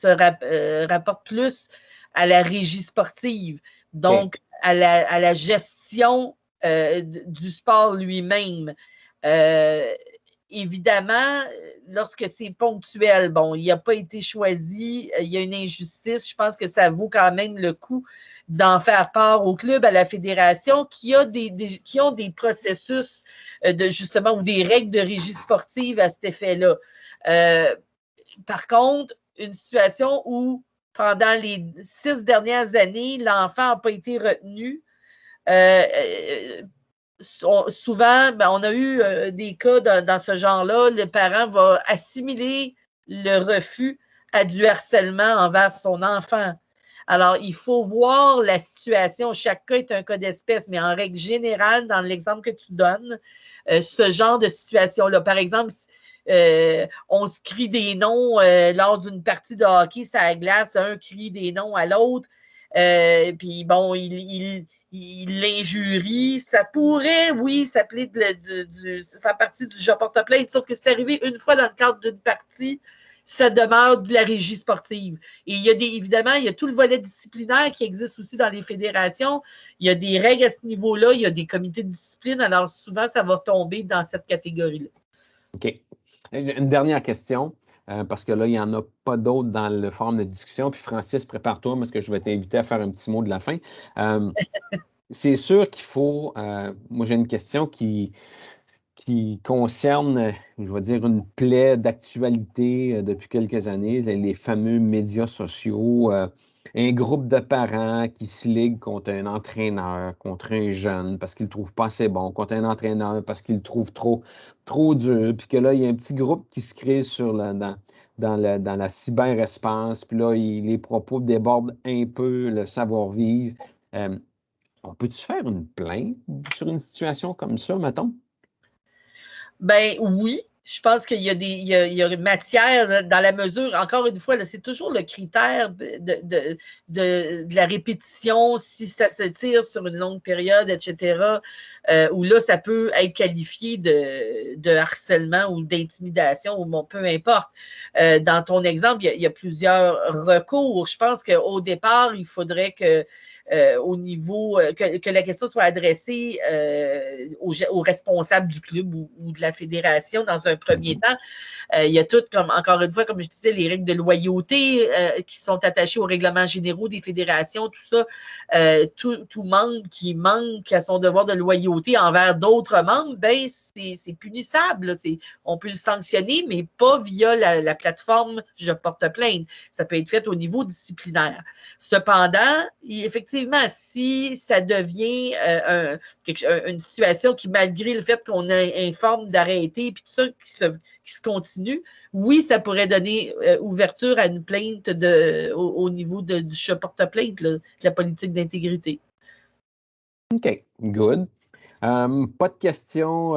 rapporte plus à la régie sportive, donc à la gestion du sport lui-même. Évidemment, lorsque c'est ponctuel, bon, il n'a pas été choisi, il y a une injustice, je pense que ça vaut quand même le coup d'en faire part au club, à la fédération, qui ont des processus justement, ou des règles de régie sportive à cet effet-là. Par contre, une situation où, pendant les 6 dernières années, l'enfant n'a pas été retenu, souvent, on a eu des cas dans ce genre-là, le parent va assimiler le refus à du harcèlement envers son enfant. Alors, il faut voir la situation. Chaque cas est un cas d'espèce, mais en règle générale, dans l'exemple que tu donnes, ce genre de situation-là, par exemple, on se crie des noms lors d'une partie de hockey, ça la glace, un crie des noms à l'autre. Puis bon, il l'injurie. Ça pourrait, oui, s'appeler faire partie du Je porte plainte, sauf que c'est arrivé une fois dans le cadre d'une partie, ça demeure de la régie sportive. Et évidemment, il y a tout le volet disciplinaire qui existe aussi dans les fédérations. Il y a des règles à ce niveau-là, il y a des comités de discipline, alors souvent, ça va tomber dans cette catégorie-là. OK. Une dernière question. Parce que là, il n'y en a pas d'autres dans le forum de discussion. Puis Francis, prépare-toi parce que je vais t'inviter à faire un petit mot de la fin. C'est sûr qu'il faut... moi, j'ai une question qui concerne, je vais dire, une plaie d'actualité depuis quelques années, les fameux médias sociaux. Un groupe de parents qui se liguent contre un entraîneur, contre un jeune parce qu'il ne le trouve pas assez bon, contre un entraîneur parce qu'il le trouve trop dur, puis que là, il y a un petit groupe qui se crée dans la cyberespace, puis là, les propos débordent un peu le savoir-vivre. On peut-tu faire une plainte sur une situation comme ça, mettons? Ben oui, je pense qu'il y a une matière dans la mesure, encore une fois, c'est toujours le critère de la répétition, si ça se tire sur une longue période, etc., où là, ça peut être qualifié de harcèlement ou d'intimidation, ou bon, peu importe. Dans ton exemple, il y a plusieurs recours. Je pense qu'au départ, il faudrait que au niveau, que la question soit adressée aux responsables du club ou de la fédération dans un premier temps. Il y a toutes, encore une fois, comme je disais, les règles de loyauté qui sont attachées aux règlements généraux des fédérations, tout ça. Tout membre qui manque à son devoir de loyauté envers d'autres membres, ben, c'est punissable. On peut le sanctionner, mais pas via la plateforme Je porte plainte. Ça peut être fait au niveau disciplinaire. Cependant, effectivement, si ça devient une situation qui, malgré le fait qu'on informe d'arrêter et tout ça, qui se continue, oui, ça pourrait donner ouverture à une plainte au niveau du Je porte plainte, de la politique d'intégrité. OK, good. Pas de questions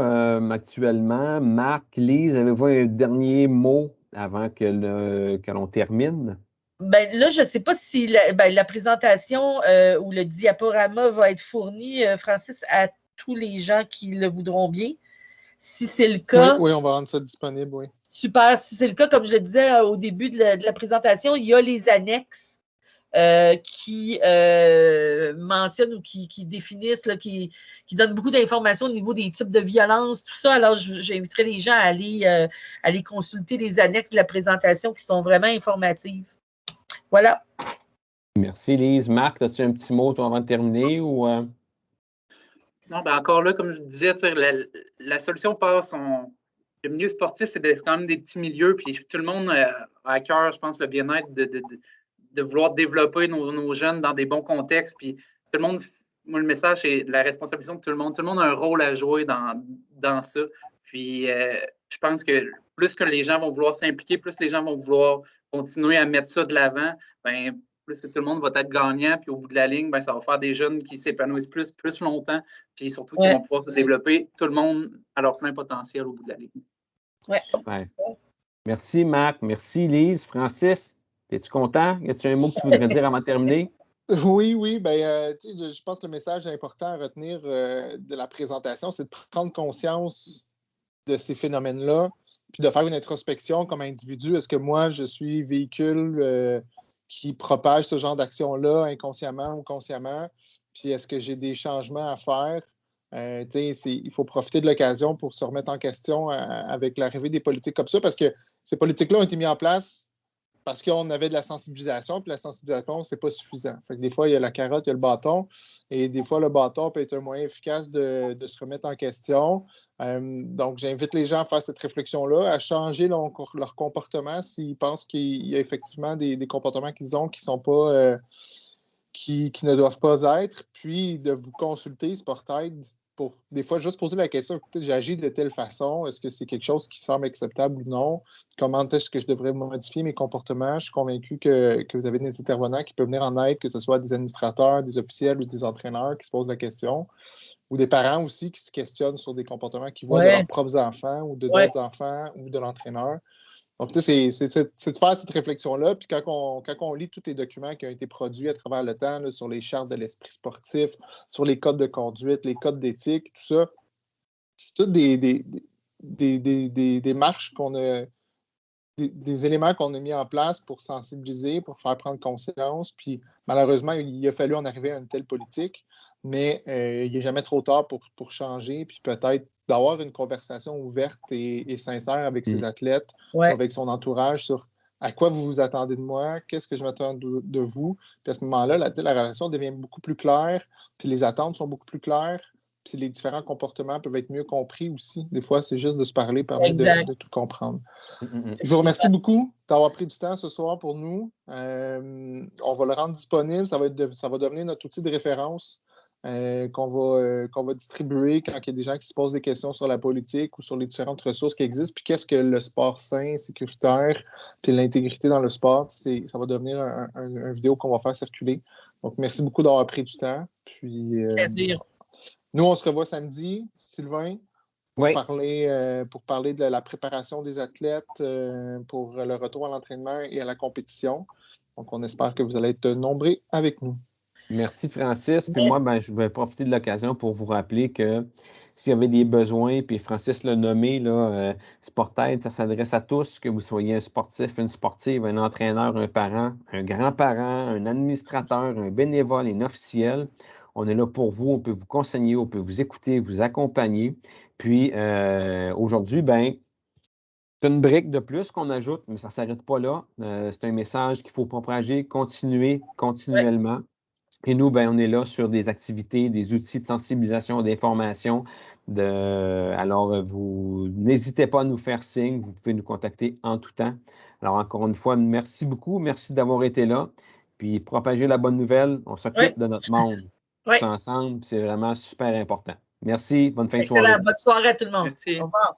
actuellement. Marc, Lise, avez-vous un dernier mot avant que l'on termine? Ben, là, je ne sais pas si la présentation ou le diaporama va être fourni, Francis, à tous les gens qui le voudront bien. Si c'est le cas... Oui, on va rendre ça disponible, oui. Super. Si c'est le cas, comme je le disais au début de la présentation, il y a les annexes qui mentionnent ou qui définissent, là, qui donnent beaucoup d'informations au niveau des types de violences, tout ça. Alors, j'inviterai les gens à aller consulter les annexes de la présentation qui sont vraiment informatives. Voilà. Merci, Lise. Marc, as-tu un petit mot toi, avant de terminer? Ou, Non, ben encore là, comme je disais, la solution passe. Le milieu sportif, c'est quand même des petits milieux, puis tout le monde a à cœur, je pense, le bien-être de vouloir développer nos jeunes dans des bons contextes. Puis tout le monde, moi, le message, c'est la responsabilisation de tout le monde. Tout le monde a un rôle à jouer dans ça. Puis je pense que plus que les gens vont vouloir s'impliquer, plus les gens vont vouloir continuer à mettre ça de l'avant, ben, plus que tout le monde va être gagnant, puis au bout de la ligne, ben, ça va faire des jeunes qui s'épanouissent plus longtemps, puis surtout qui vont pouvoir se développer, tout le monde à leur plein potentiel au bout de la ligne. Ouais. Super. Merci, Marc. Merci, Lise. Francis, es-tu content? Y a-tu un mot que tu voudrais dire avant de terminer? Oui. Je pense que le message important à retenir de la présentation, c'est de prendre conscience de ces phénomènes-là, puis de faire une introspection comme individu. Est-ce que moi, je suis véhicule qui propage ce genre d'action-là inconsciemment ou consciemment? Puis est-ce que j'ai des changements à faire? Il faut profiter de l'occasion pour se remettre en question avec l'arrivée des politiques comme ça, parce que ces politiques-là ont été mises en place parce qu'on avait de la sensibilisation, puis la sensibilisation, c'est pas suffisant. Fait que des fois, il y a la carotte, il y a le bâton, et des fois, le bâton peut être un moyen efficace de se remettre en question. Donc, j'invite les gens à faire cette réflexion-là, à changer leur comportement s'ils pensent qu'il y a effectivement des comportements qu'ils ont qui sont pas qui ne doivent pas être, puis de vous consulter Sportaid pour des fois juste poser la question, écoutez, j'agis de telle façon, est-ce que c'est quelque chose qui semble acceptable ou non? Comment est-ce que je devrais modifier mes comportements? Je suis convaincu que vous avez des intervenants qui peuvent venir en aide, que ce soit des administrateurs, des officiels ou des entraîneurs qui se posent la question, ou des parents aussi qui se questionnent sur des comportements qu'ils voient de leurs propres enfants ou de d'autres enfants ou de l'entraîneur. Donc, tu sais, c'est de faire cette réflexion-là. Puis quand on lit tous les documents qui ont été produits à travers le temps là, sur les chartes de l'esprit sportif, sur les codes de conduite, les codes d'éthique, tout ça, c'est toutes des marches qu'on a, des éléments qu'on a mis en place pour sensibiliser, pour faire prendre conscience. Puis malheureusement, il a fallu en arriver à une telle politique, mais il n'est jamais trop tard pour changer, puis peut-être d'avoir une conversation ouverte et sincère avec ses athlètes, avec son entourage sur à quoi vous vous attendez de moi, qu'est-ce que je m'attends de vous. Puis à ce moment-là, la relation devient beaucoup plus claire, puis les attentes sont beaucoup plus claires, puis les différents comportements peuvent être mieux compris aussi. Des fois, c'est juste de se parler permet de tout comprendre. Je vous remercie beaucoup d'avoir pris du temps ce soir pour nous. On va le rendre disponible. Ça va devenir notre outil de référence qu'on va distribuer quand il y a des gens qui se posent des questions sur la politique ou sur les différentes ressources qui existent. Puis qu'est-ce que le sport sain, sécuritaire, puis l'intégrité dans le sport. Ça va devenir une vidéo qu'on va faire circuler. Donc, merci beaucoup d'avoir pris du temps. Puis, plaisir. Nous, on se revoit samedi, Sylvain. Pour parler de la préparation des athlètes pour le retour à l'entraînement et à la compétition. Donc, on espère que vous allez être nombreux avec nous. Merci, Francis. Puis moi, je vais profiter de l'occasion pour vous rappeler que s'il y avait des besoins, puis Francis l'a nommé, Sportaid, ça s'adresse à tous, que vous soyez un sportif, une sportive, un entraîneur, un parent, un grand-parent, un administrateur, un bénévole, un officiel. On est là pour vous, on peut vous conseiller, on peut vous écouter, vous accompagner. Puis aujourd'hui, c'est une brique de plus qu'on ajoute, mais ça ne s'arrête pas là. C'est un message qu'il faut propager, continuellement. Et nous, on est là sur des activités, des outils de sensibilisation, d'information. Alors, vous n'hésitez pas à nous faire signe. Vous pouvez nous contacter en tout temps. Alors, encore une fois, merci beaucoup. Merci d'avoir été là. Puis, propager la bonne nouvelle. On s'occupe de notre monde. Tous ensemble. C'est vraiment super important. Merci. Bonne fin de soirée. Bonne soirée à tout le monde. Merci. Au revoir.